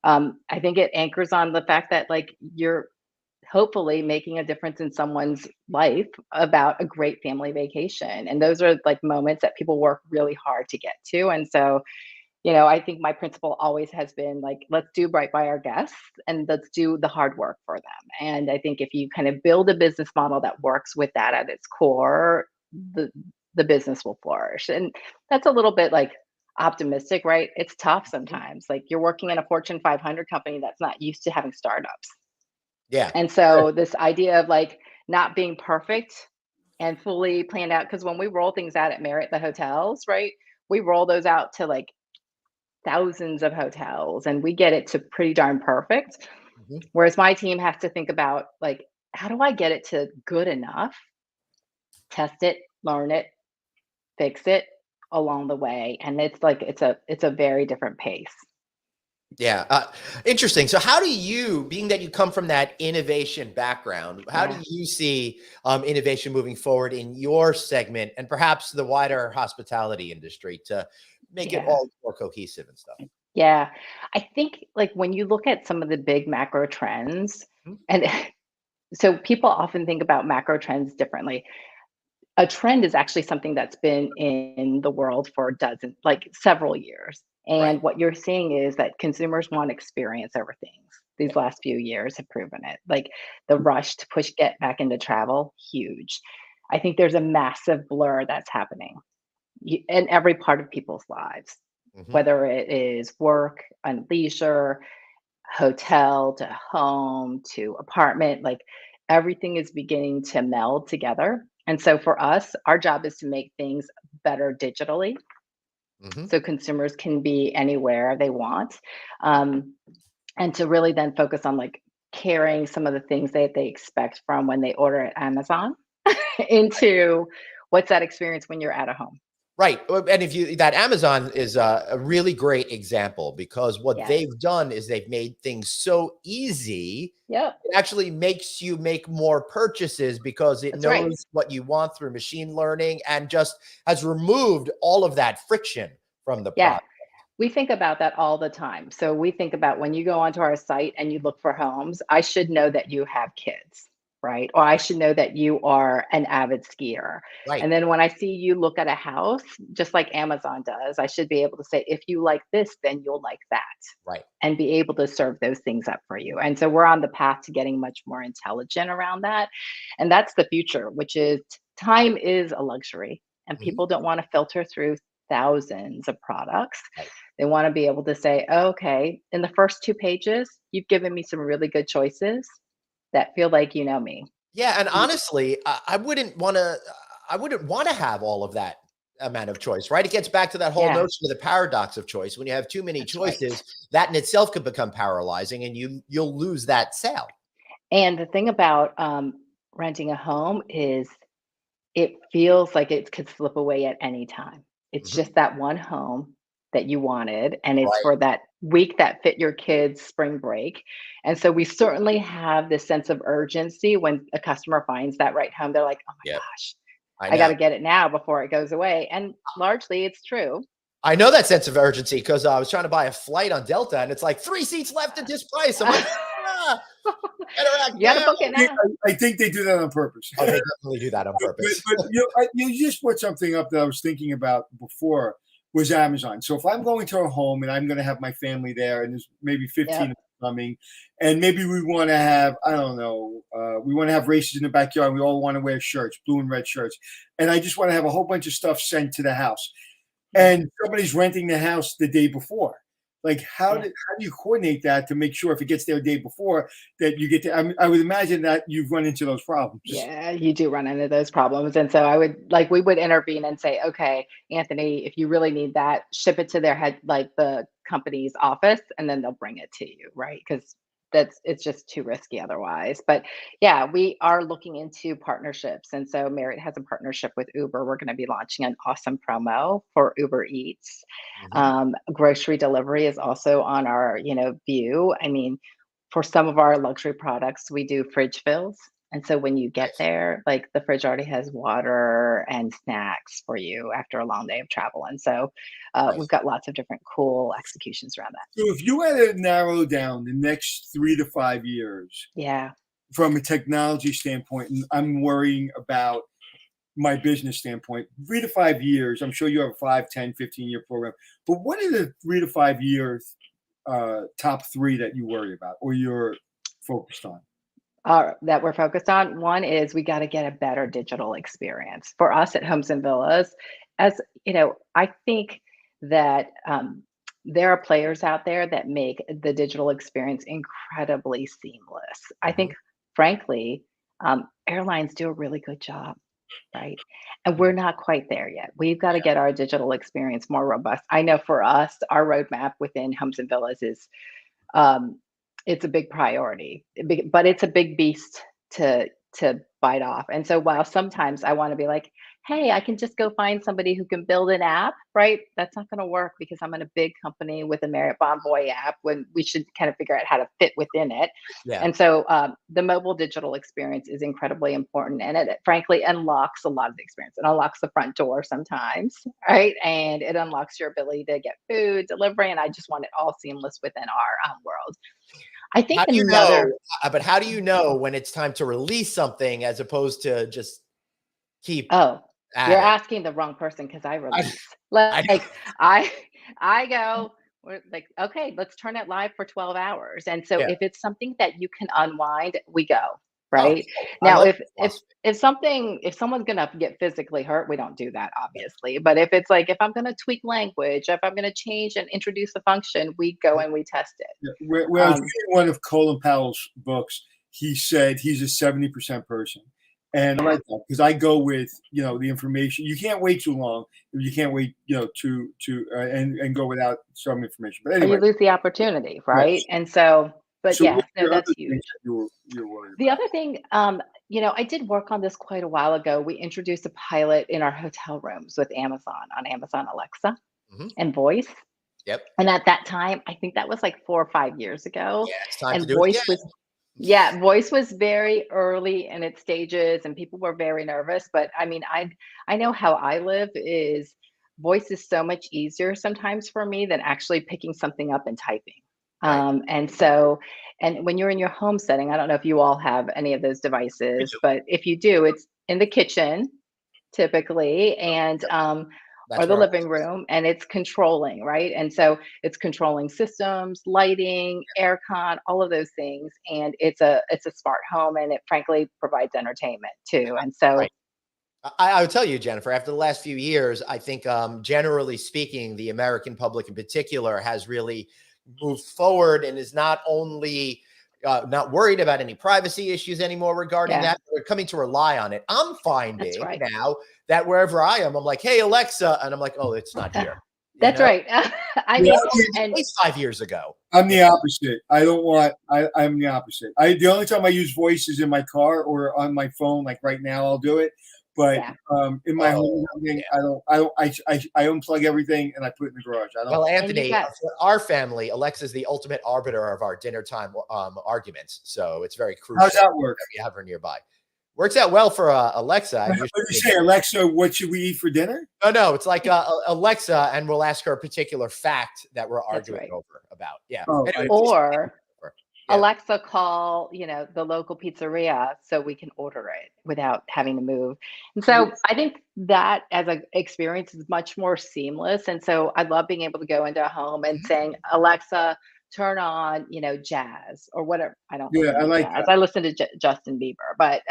I think it anchors on the fact that like you're hopefully making a difference in someone's life about a great family vacation. And those are like moments that people work really hard to get to. And so, I think my principle always has been like, let's do right by our guests and let's do the hard work for them. And I think if you kind of build a business model that works with that at its core, the the business will flourish. And that's a little bit like optimistic, right? It's tough sometimes. Like you're working in a Fortune 500 company that's not used to having startups. Yeah. And so this idea of like not being perfect and fully planned out, because when we roll things out at Marriott, the hotels, right? We roll those out to like thousands of hotels and we get it to pretty darn perfect. Mhm. Whereas my team has to think about like, how do I get it to good enough, test it, learn it, fix it along the way. And it's like it's a very different pace. Yeah. Interesting. So, how do you, being that you come from that innovation background, how do Yeah. you see innovation moving forward in your segment and perhaps the wider hospitality industry to make it Yeah. all more cohesive and stuff? Yeah. I think like when you look at some of the big macro trends, Mhm. and so people often think about macro trends differently. a trend is actually something that's been in the world for several years. Right. And what you're seeing is that consumers want experience over things. These last few years have proven it. Like the rush to get back into travel, huge. I think there's a massive blur that's happening in every part of people's lives, Mhm. whether it is work and leisure, hotel to home to apartment, like everything is beginning to meld together. And so for us, our job is to make things better digitally Mhm. so consumers can be anywhere they want. Um, and to really then focus on like carrying some of the things that they expect from when they order at Amazon into what's that experience when you're at a home. Right. And if you that Amazon is a really great example because what Yes. they've done is they've made things so easy. Yep. It actually makes you make more purchases because it That's right. knows what you want through machine learning and just has removed all of that friction from the Yeah. product. We think about that all the time. So we think about when you go onto our site and you look for homes, I should know that you have kids, right? Or I should know that you are an avid skier. Right. And then when I see you look at a house, just like Amazon does, I should be able to say, if you like this, then you'll like that, Right. and be able to serve those things up for you. And so we're on the path to getting much more intelligent around that. And that's the future, which is time is a luxury, and Mhm. people don't want to filter through thousands of products. Right. They want to be able to say, okay, in the first 2 pages, you've given me some really good choices that feel like you know me. Yeah, and honestly, I wouldn't wanna have all of that amount of choice, right? It gets back to that whole Yeah, notion of the paradox of choice. When you have too many that's right. choices, that in itself could become paralyzing and you'll lose that sale. And the thing about renting a home is it feels like it could slip away at any time. It's Mhm. just that one home that you wanted, and it's Right. for that week that fit your kids' spring break. And so we certainly have this sense of urgency when a customer finds that right home. They're like, "Oh my Yeah, gosh, I I got know. to get it now before it goes away." And largely it's true. I know that sense of urgency because I was trying to buy a flight on Delta, and it's like 3 seats left at this price. I'm like, "Ah, better act You got to now." book it Yeah, now. I think they do that on purpose. Oh, they definitely do that on But, purpose. but you just put something up that I was thinking about before was Amazon. So if I'm going to a home and I'm going to have my family there, and there's maybe 15 Yep. of them coming, and maybe we want to have, I don't know, we want to have races in the backyard. We all want to wear shirts, blue and red shirts, and I just want to have a whole bunch of stuff sent to the house, Yeah. and somebody's renting the house the day before. Like, Yeah. how do you coordinate that to make sure if it gets there the day before that you get to? I would imagine that you've run into those problems. Yeah, you do run into those problems. And so we would intervene and say, okay, Anthony, if you really need that, ship it to their head, like the company's office, and then they'll bring it to you, right? Because it's just too risky otherwise. But yeah, we are looking into partnerships. And so Marriott has a partnership with Uber. We're going to be launching an awesome promo for Uber Eats. Mhm. Grocery delivery is also on our, view. I mean, for some of our luxury products, we do fridge fills. And so when you get Nice. there, like the fridge already has water and snacks for you after a long day of travel. And so we've Nice. got lots of different cool executions around that. So if you had to narrow down the next 3 to 5 years Yeah. from a technology standpoint, and I'm worrying about my business standpoint, 3 to 5 years, I'm sure you have a 5, 10, 15-year program, but what are the 3 to 5 year top three that you worry about or you're focused on? That we're focused on. One is we got to get a better digital experience for us at Homes and Villas. As I think that there are players out there that make the digital experience incredibly seamless. I think, Mhm. frankly, airlines do a really good job, right? And we're Mhm. not quite there yet. We've got to get our digital experience more robust. I know for us, our roadmap within Homes and Villas is um, it's a big priority, but it's a big beast to bite off. And so while sometimes I want to be like, hey, I can just go find somebody who can build an app, right? That's not going to work because I'm in a big company with a Marriott Bonvoy app when we should kind of figure out how to fit within it. Yeah. And so the mobile digital experience is incredibly important. And it frankly unlocks a lot of the experience. It unlocks the front door sometimes, right? And it unlocks your ability to get food, delivery. And I just want it all seamless within our world. I think How do you another know but how do you know when it's time to release something as opposed to just keep Oh, at you're it. asking the wrong person because I I, release. I Like I I go, we're like, okay, let's turn it live for 12 hours. And so yeah. if it's something that you can unwind, we go. Oh, Right. I Now, love if the if philosophy. if something if someone's gonna get physically hurt, we don't do that, obviously. But if it's like if I'm gonna tweak language, if I'm gonna change and introduce a function, we go and we test it. Yeah, when I was Um, reading one of Colin Powell's books, he said he's a 70% person. And I yeah, like that because I go with, the information. You can't wait too long. You can't wait, and go without some information. But or you anyway, lose the opportunity, right? yes. And so, but So yes, what no, are your that's other huge. things that you're worried The about? other thing, I did work on this quite a while ago. We introduced a pilot in our hotel rooms with Amazon on Amazon Alexa Hmm. and voice. Yep. And at that time, I think that was like 4 or 5 years ago. Yeah, it's time to And do it again. voice was very early in its stages and people were very nervous. But I mean, I know how I live is voice is so much easier sometimes for me than actually picking something up and typing. Right. And so, and when you're in your home setting, I don't know if you all have any of those We devices, do. but if you do, it's in the kitchen typically, and or That's the where our living business. room, and it's controlling, right? And so it's controlling systems, lighting, aircon, all of those things, and it's a smart home, and it frankly provides entertainment too. And so Right. I would tell you, Jennifer, after the last few years, I think generally speaking, the American public in particular has really moved forward and is not only not worried about any privacy issues anymore regarding yeah, that, but they're coming to rely on it. I'm that's finding right. now that wherever I am, I'm like, hey, Alexa. And I'm like, oh, it's not here. You That's know, right. I Yeah, mean, well, it was in and place 5 years ago. I'm You the opposite. I don't want. I'm the opposite. The only time I use voice is in my car or on my phone. Like right now, I'll do it. But yeah, in know? my home, Oh, and everything, yeah. I unplug everything and I put it in the garage. I don't. Well, and you Anthony, got for our family, Alexa's the ultimate arbiter of our dinner time arguments. So it's very How's crucial that work? that we have her nearby. Works out well for Alexa. What I've do used you say, Alexa? What should we eat for dinner? no, it's like Alexa, and we'll ask her a particular fact that we're that's arguing right. over about. Yeah. Oh, Anyway, Or yeah. Alexa, call, the local pizzeria so we can order it without having to move. And so I think that as an experience is much more seamless. And so I love being able to go into a home and Mhm. saying, Alexa, turn on, jazz or whatever. I don't yeah, listen I to like jazz. that. I listen to Justin Bieber, but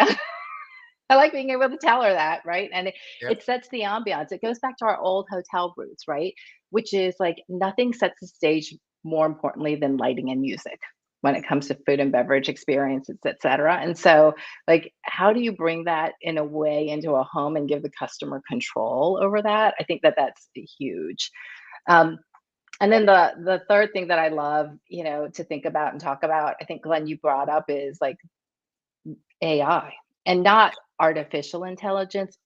I like being able to tell her that, right? And Yeah. it sets the ambiance. It goes back to our old hotel roots, right? Which is like nothing sets the stage more importantly than lighting and music when it comes to food and beverage experiences, et cetera. And so, like, how do you bring that in a way into a home and give the customer control over that? I think that that's huge. Um, and then the third thing that I love, to think about and talk about, I think Glenn, you brought up is like AI and not artificial intelligence,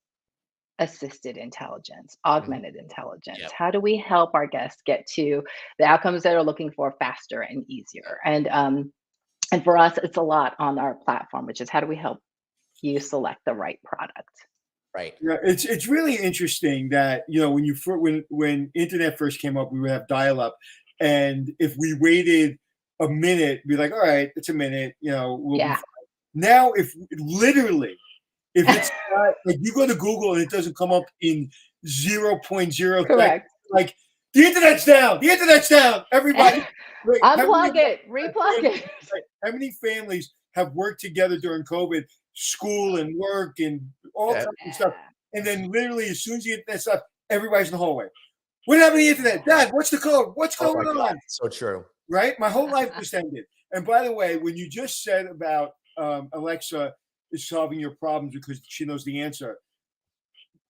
assisted intelligence, Mhm. augmented intelligence. Yep. How do we help our guests get to the outcomes that are looking for faster and easier? And for us, it's a lot on our platform, which is how do we help you select the right product? Right. Yeah, it's really interesting that when internet first came up, we would have dial up, and if we waited a minute, be like, all right, it's a minute, we'll be Yeah. fine. Now, if literally, if it's not like you go to Google and it doesn't come up in 0.0 seconds, Correct. like the internet's down, everybody. Wait, Unplug it, replug it. how many families have worked together during COVID, school and work and all Yeah. kinds of stuff, and then literally as soon as the internet's up, everybody's in the hallway. What happened to the internet? Dad, what's the code? What's Oh going my God. on? So true. Right? My whole life just ended. And by the way, when you just said about Alexa is solving your problems because she knows the answer.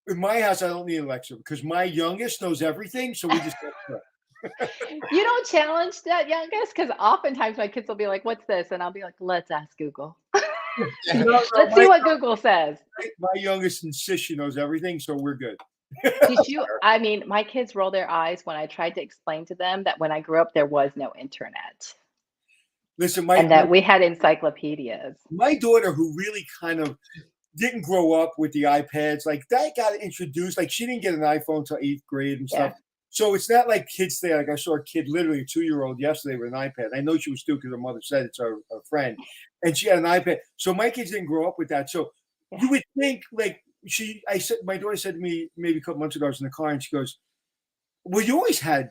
In my house, I don't need Alexa because my youngest knows everything. So we just You don't challenge that youngest because oftentimes my kids will be like, "What's this?" And I'll be like, "Let's ask Google. no, Let's see what Google says." my youngest insists she knows everything, so we're good. Did you? I mean, my kids roll their eyes when I tried to explain to them that when I grew up, there was no internet Listen, and that we had encyclopedias. my daughter, who really kind of didn't grow up with the iPads, like that got introduced. Like she didn't get an iPhone until 8th grade and stuff. Yeah. So it's not like kids there. Like I saw a kid, literally a 2-year-old yesterday with an iPad. I know she was stupid because her mother said it's her friend, and she had an iPad. So my kids didn't grow up with that. So Yeah. you would think like my daughter said to me maybe a couple months ago, I was in the car, and she goes, "Well, you always had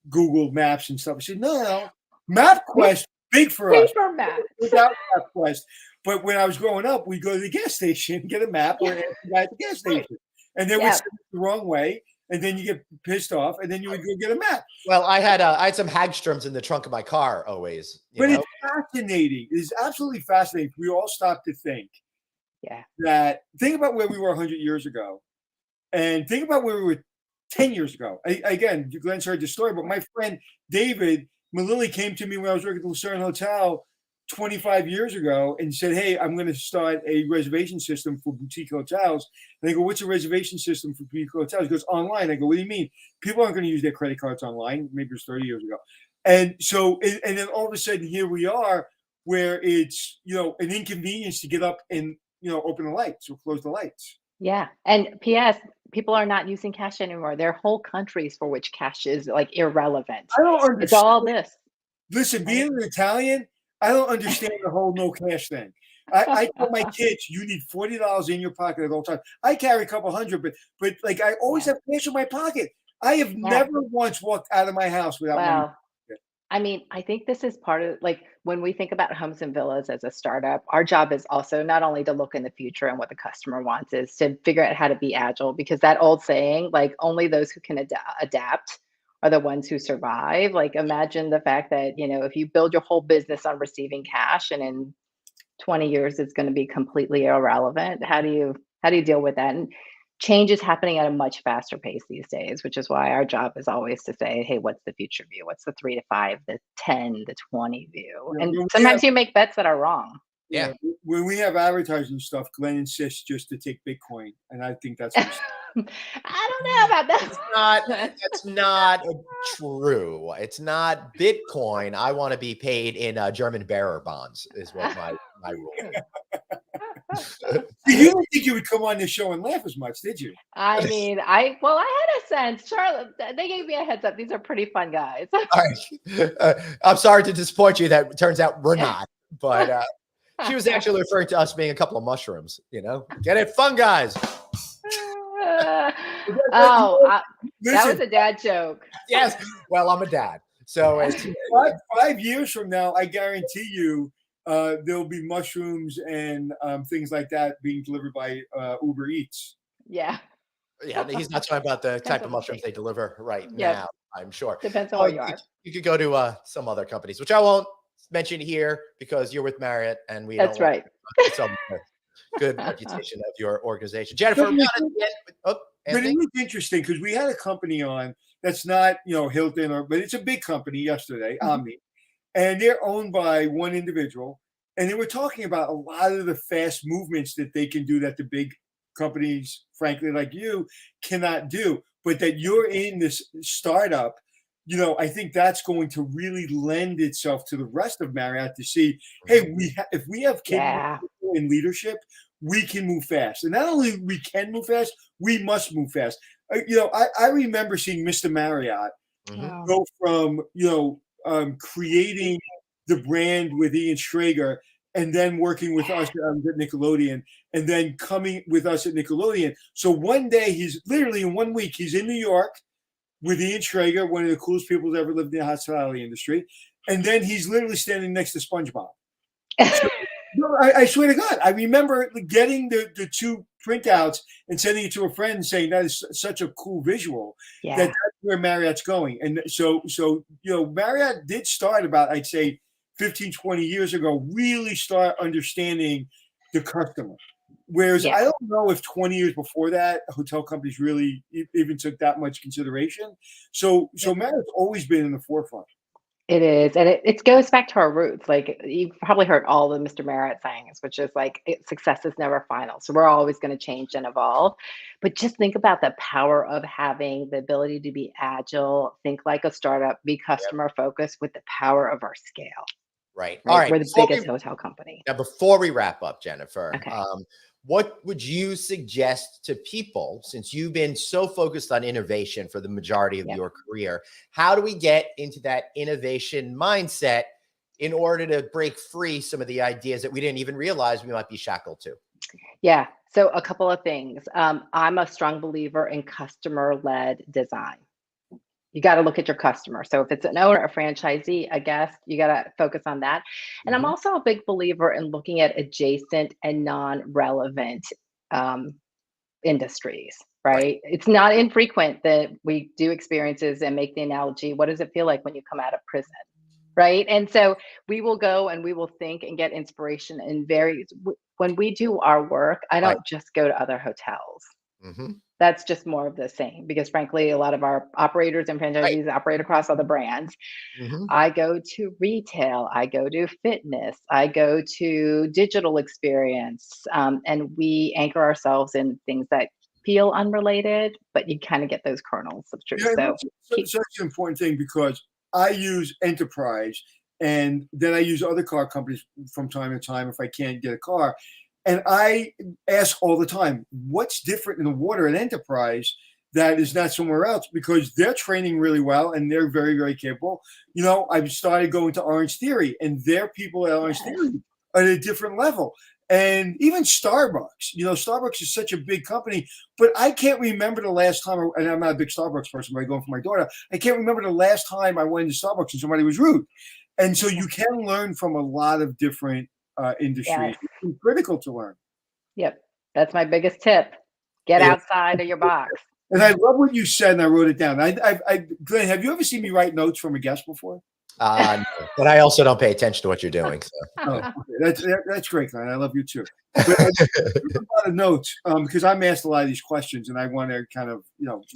Google Maps and stuff." I said, "No, MapQuest, big for us, Paper map. without MapQuest." But when I was growing up, we'd go to the gas station, get a map, or ask the guy at the gas station, and then we'd send it the wrong way, and then you get pissed off, and then you would go get a map. Well, I had some Hagstroms in the trunk of my car always. But it's fascinating. It's absolutely fascinating. We all stop to think. Yeah. Think about where we were 100 years ago, and think about where we were 10 years ago. Again, Glenn's heard the story, but my friend David Malili came to me when I was working at the Lucerne Hotel 25 years ago and said, "Hey, I'm going to start a reservation system for boutique hotels." And I go, "What's a reservation system for boutique hotels?" He goes, "Online." I go, "What do you mean? People aren't going to use their credit cards online." Maybe it was 30 years ago. And so, and then all of a sudden, here we are, where it's, an inconvenience to get up and, open the lights or close the lights. Yeah. And P.S., people are not using cash anymore. There are whole countries for which cash is like irrelevant. I don't understand. It's all this. Listen, being an Italian, I don't understand the whole no cash thing. I tell my kids, you need $40 in your pocket at all times. I carry a couple hundred, but like I always have cash in my pocket. I have never once walked out of my house without money. I mean, I think this is part of, like, when we think about Homes and Villas as a startup, our job is also not only to look in the future and what the customer wants, is to figure out how to be agile, because that old saying, like, only those who can adapt are the ones who survive. Like, imagine the fact that, if you build your whole business on receiving cash and in 20 years it's going to be completely irrelevant. How do you deal with that? And change is happening at a much faster pace these days, which is why our job is always to say, hey, what's the future view? What's the 3 to 5, the 10, the 20 view? And sometimes you make bets that are wrong. Yeah. When we have advertising stuff, Glenn insists just to take Bitcoin. And I think that's what I don't know about that. That's not true. It's not Bitcoin. I want to be paid in German bearer bonds is what my rule is. You didn't think you would come on this show and laugh as much, did you? I mean, I had a sense. Charlotte, they gave me a heads up. These are pretty fun guys. All right. I'm sorry to disappoint you. That turns out we're not. But she was actually referring to us being a couple of mushrooms. Get it, fun guys. That was a dad joke. Yes. Well, I'm a dad. So 5 years from now, I guarantee you, there'll be mushrooms and things like that being delivered by Uber Eats. Yeah. Yeah, he's not talking about the type of mushrooms they deliver now, I'm sure. Depends on where you are. You could go to some other companies, which I won't mention here because you're with Marriott and we That's don't right. Some good reputation of your organization. Jennifer, but it was interesting because we had a company on that's not, Hilton, but it's a big company yesterday, Omni. And they're owned by one individual. And they were talking about a lot of the fast movements that they can do that the big companies, frankly, like you, cannot do. But that you're in this startup, I think that's going to really lend itself to the rest of Marriott to see, hey, if we have capable people in leadership, we can move fast. And not only we can move fast, we must move fast. I remember seeing Mr. Marriott go from, creating the brand with Ian Schrager and then working with us at Nickelodeon and then coming with us at Nickelodeon. So one day he's literally in 1 week, he's in New York with Ian Schrager, one of the coolest people who's ever lived in the hospitality industry. And then he's literally standing next to SpongeBob. I swear to God, I remember getting the two printouts and sending it to a friend saying that is such a cool visual that's where Marriott's going. And so Marriott did start about, I'd say, 15, 20 years ago, really start understanding the customer. Whereas I don't know if 20 years before that, hotel companies really even took that much consideration. So Marriott's always been in the forefront. It is. And it goes back to our roots. Like, you've probably heard all the Mr. Marriott sayings, which is like, success is never final. So we're always going to change and evolve. But just think about the power of having the ability to be agile, think like a startup, be customer focused with the power of our scale. Right. All right. We're the biggest hotel company. Now, before we wrap up, Jennifer, okay. What would you suggest to people, since you've been so focused on innovation for the majority of your career? How do we get into that innovation mindset in order to break free some of the ideas that we didn't even realize we might be shackled to? Yeah. So a couple of things. I'm a strong believer in customer-led design. You got to look at your customer. So if it's an owner, a franchisee, a guest, you got to focus on that. And I'm Mhm. also a big believer in looking at adjacent and non-relevant um, industries, Right. right? It's not infrequent that we do experiences and make the analogy, what does it feel like when you come out of prison? Right. And so we will go and we will think and get inspiration in when we do our work, I Right. don't just go to other hotels. Mhm. That's just more of the same because frankly, a lot of our operators and Right. franchisees operate across other brands. Mhm. I go to retail, I go to fitness, I go to digital experience, and we anchor ourselves in things that feel unrelated, but you kind of get those kernels of truth. Yeah, So that's keep, such an important thing because I use Enterprise and then I use other car companies from time to time if I can't get a car. And I ask all the time, what's different in the water at Enterprise that is not somewhere else? Because they're training really well and they're very, very capable. You know, I've started going to Orange Theory and their people at Orange yes, Theory are at a different level. And even Starbucks, you know, Starbucks is such a big company, but I can't remember the last time, and I'm not a big Starbucks person, but I go for my daughter. I can't remember the last time I went into Starbucks and somebody was rude. And so you can learn from a lot of different industries. yes. It's critical to learn. Yep. That's my biggest tip. Get Yeah. outside of your box. And I love what you said, and I wrote it down. Glenn, have you ever seen me write notes from a guest before? No, but I also don't pay attention to what you're doing. So. Oh, okay. That's great, Glenn. I love you too. But I took a lot of notes because I'm asked a lot of these questions, and I want to kind of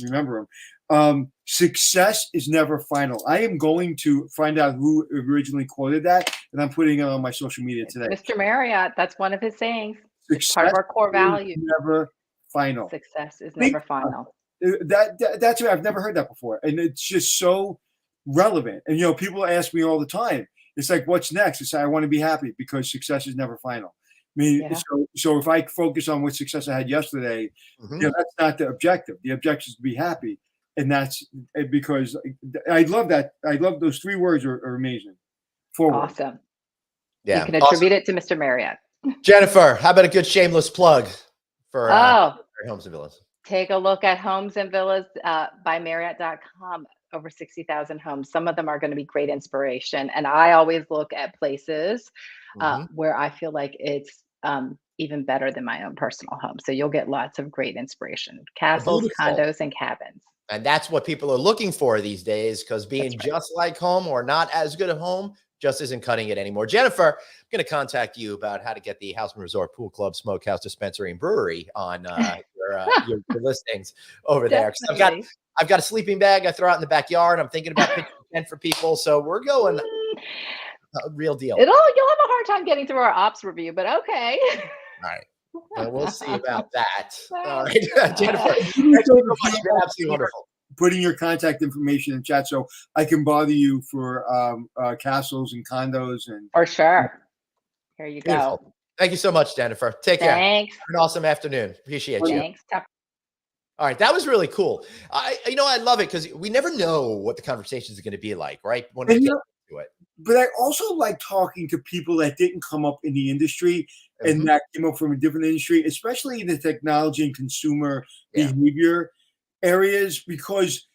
remember them. Success is never final. I am going to find out who originally quoted that, and I'm putting it on my social media today. Mr. Marriott, that's one of his sayings. It's part Success of our core is value. never final. Success is Think never final. that's I've never heard that before, and it's just so relevant. And people ask me all the time. It's like, what's next? It's I want to be happy because success is never final. I mean, Yeah. so if I focus on what success I had yesterday, that's not the objective. The objective is to be happy, and that's because I love that. I love those 3 words are amazing. Forward. Awesome. Yeah. You can attribute it to Mr. Marriott. Jennifer, how about a good shameless plug for Homes and Villas? Take a look at Homes and Villas by Marriott.com. Over 60,000 homes. Some of them are going to be great inspiration. And I always look at places where I feel like it's even better than my own personal home. So you'll get lots of great inspiration. Castles, condos, and cabins. And that's what people are looking for these days because being just like home or not as good at home just isn't cutting it anymore. Jennifer, I'm going to contact you about how to get the House and Resort Pool Club, Smokehouse, Dispensary, and Brewery on your listings over there. I've got a sleeping bag I throw out in the backyard. I'm thinking about pitching a tent for people. So we're going real deal. You'll have a hard time getting through our ops review, but okay. All right. Well, we'll see about that. All right. Jennifer, thank you so much. You've been absolutely wonderful. Putting your contact information in chat so I can bother you for castles and condos. And for sure. Here you Beautiful. go. Thank you so much, Jennifer. Take care. Thanks. Have an awesome afternoon. Appreciate you. Thanks. All right, that was really cool. I love it because we never know what the conversation is going to be like, right? When we get into it. But I also like talking to people that didn't come up in the industry and that came up from a different industry, especially in the technology and consumer behavior areas, because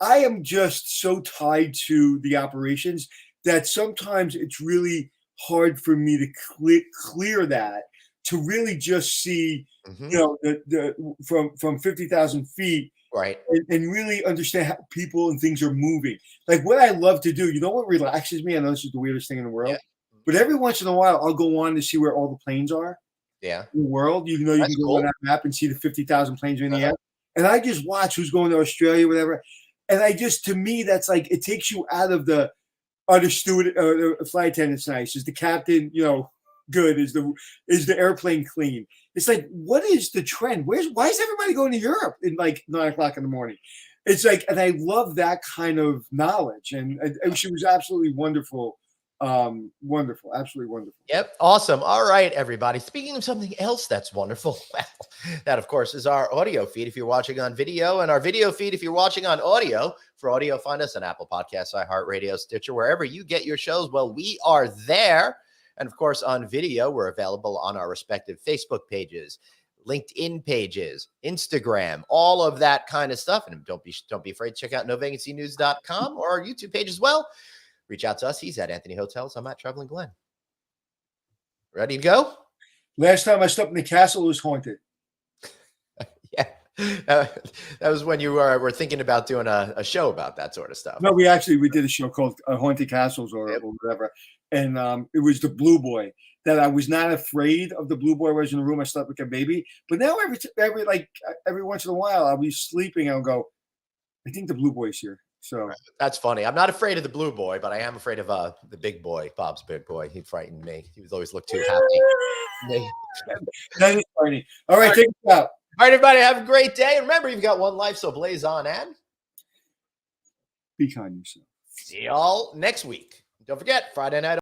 I am just so tied to the operations that sometimes it's really hard for me to clear that, to really just see, from 50,000 feet, right, and really understand how people and things are moving. Like what I love to do, what relaxes me? I know this is the weirdest thing in the world, but every once in a while I'll go on to see where all the planes are. In the world, you can go on that map and see the 50,000 planes in the air, and I just watch who's going to Australia, whatever. And to me, that's like it takes you out of the steward, the flight attendant's nice. Is the captain, good? Is the airplane clean? It's like, what is the trend? Why is everybody going to Europe in like 9 o'clock in the morning? It's like, and I love that kind of knowledge. And she was absolutely wonderful. Wonderful. Absolutely wonderful. Yep. Awesome. All right, everybody. Speaking of something else that's wonderful, well, that of course is our audio feed if you're watching on video, and our video feed if you're watching on audio. For audio, find us on Apple Podcasts, iHeartRadio, Stitcher, wherever you get your shows. Well, we are there. And of course, on video, we're available on our respective Facebook pages, LinkedIn pages, Instagram, all of that kind of stuff. And don't be afraid to check out NoVacancyNews.com or our YouTube page as well. Reach out to us. He's at Anthony Hotels. I'm at Traveling Glenn. Ready to go? Last time I slept in the castle, it was haunted. Yeah. That was when you were thinking about doing a show about that sort of stuff. No, we did a show called Haunted Castles or whatever. And it was the Blue Boy. That I was not afraid of the Blue Boy. I was in the room. I slept like a baby. But now every once in a while, I'll be sleeping. I'll go, I think the Blue Boy's here. So that's funny. I'm not afraid of the Blue Boy, but I am afraid of the big boy, Bob's big boy. He frightened me. He was always looked too happy. That is funny. All right, take it out. All right, everybody, have a great day. Remember, you've got one life, so blaze on and be kind to yourself. See y'all next week. Don't forget, Friday night.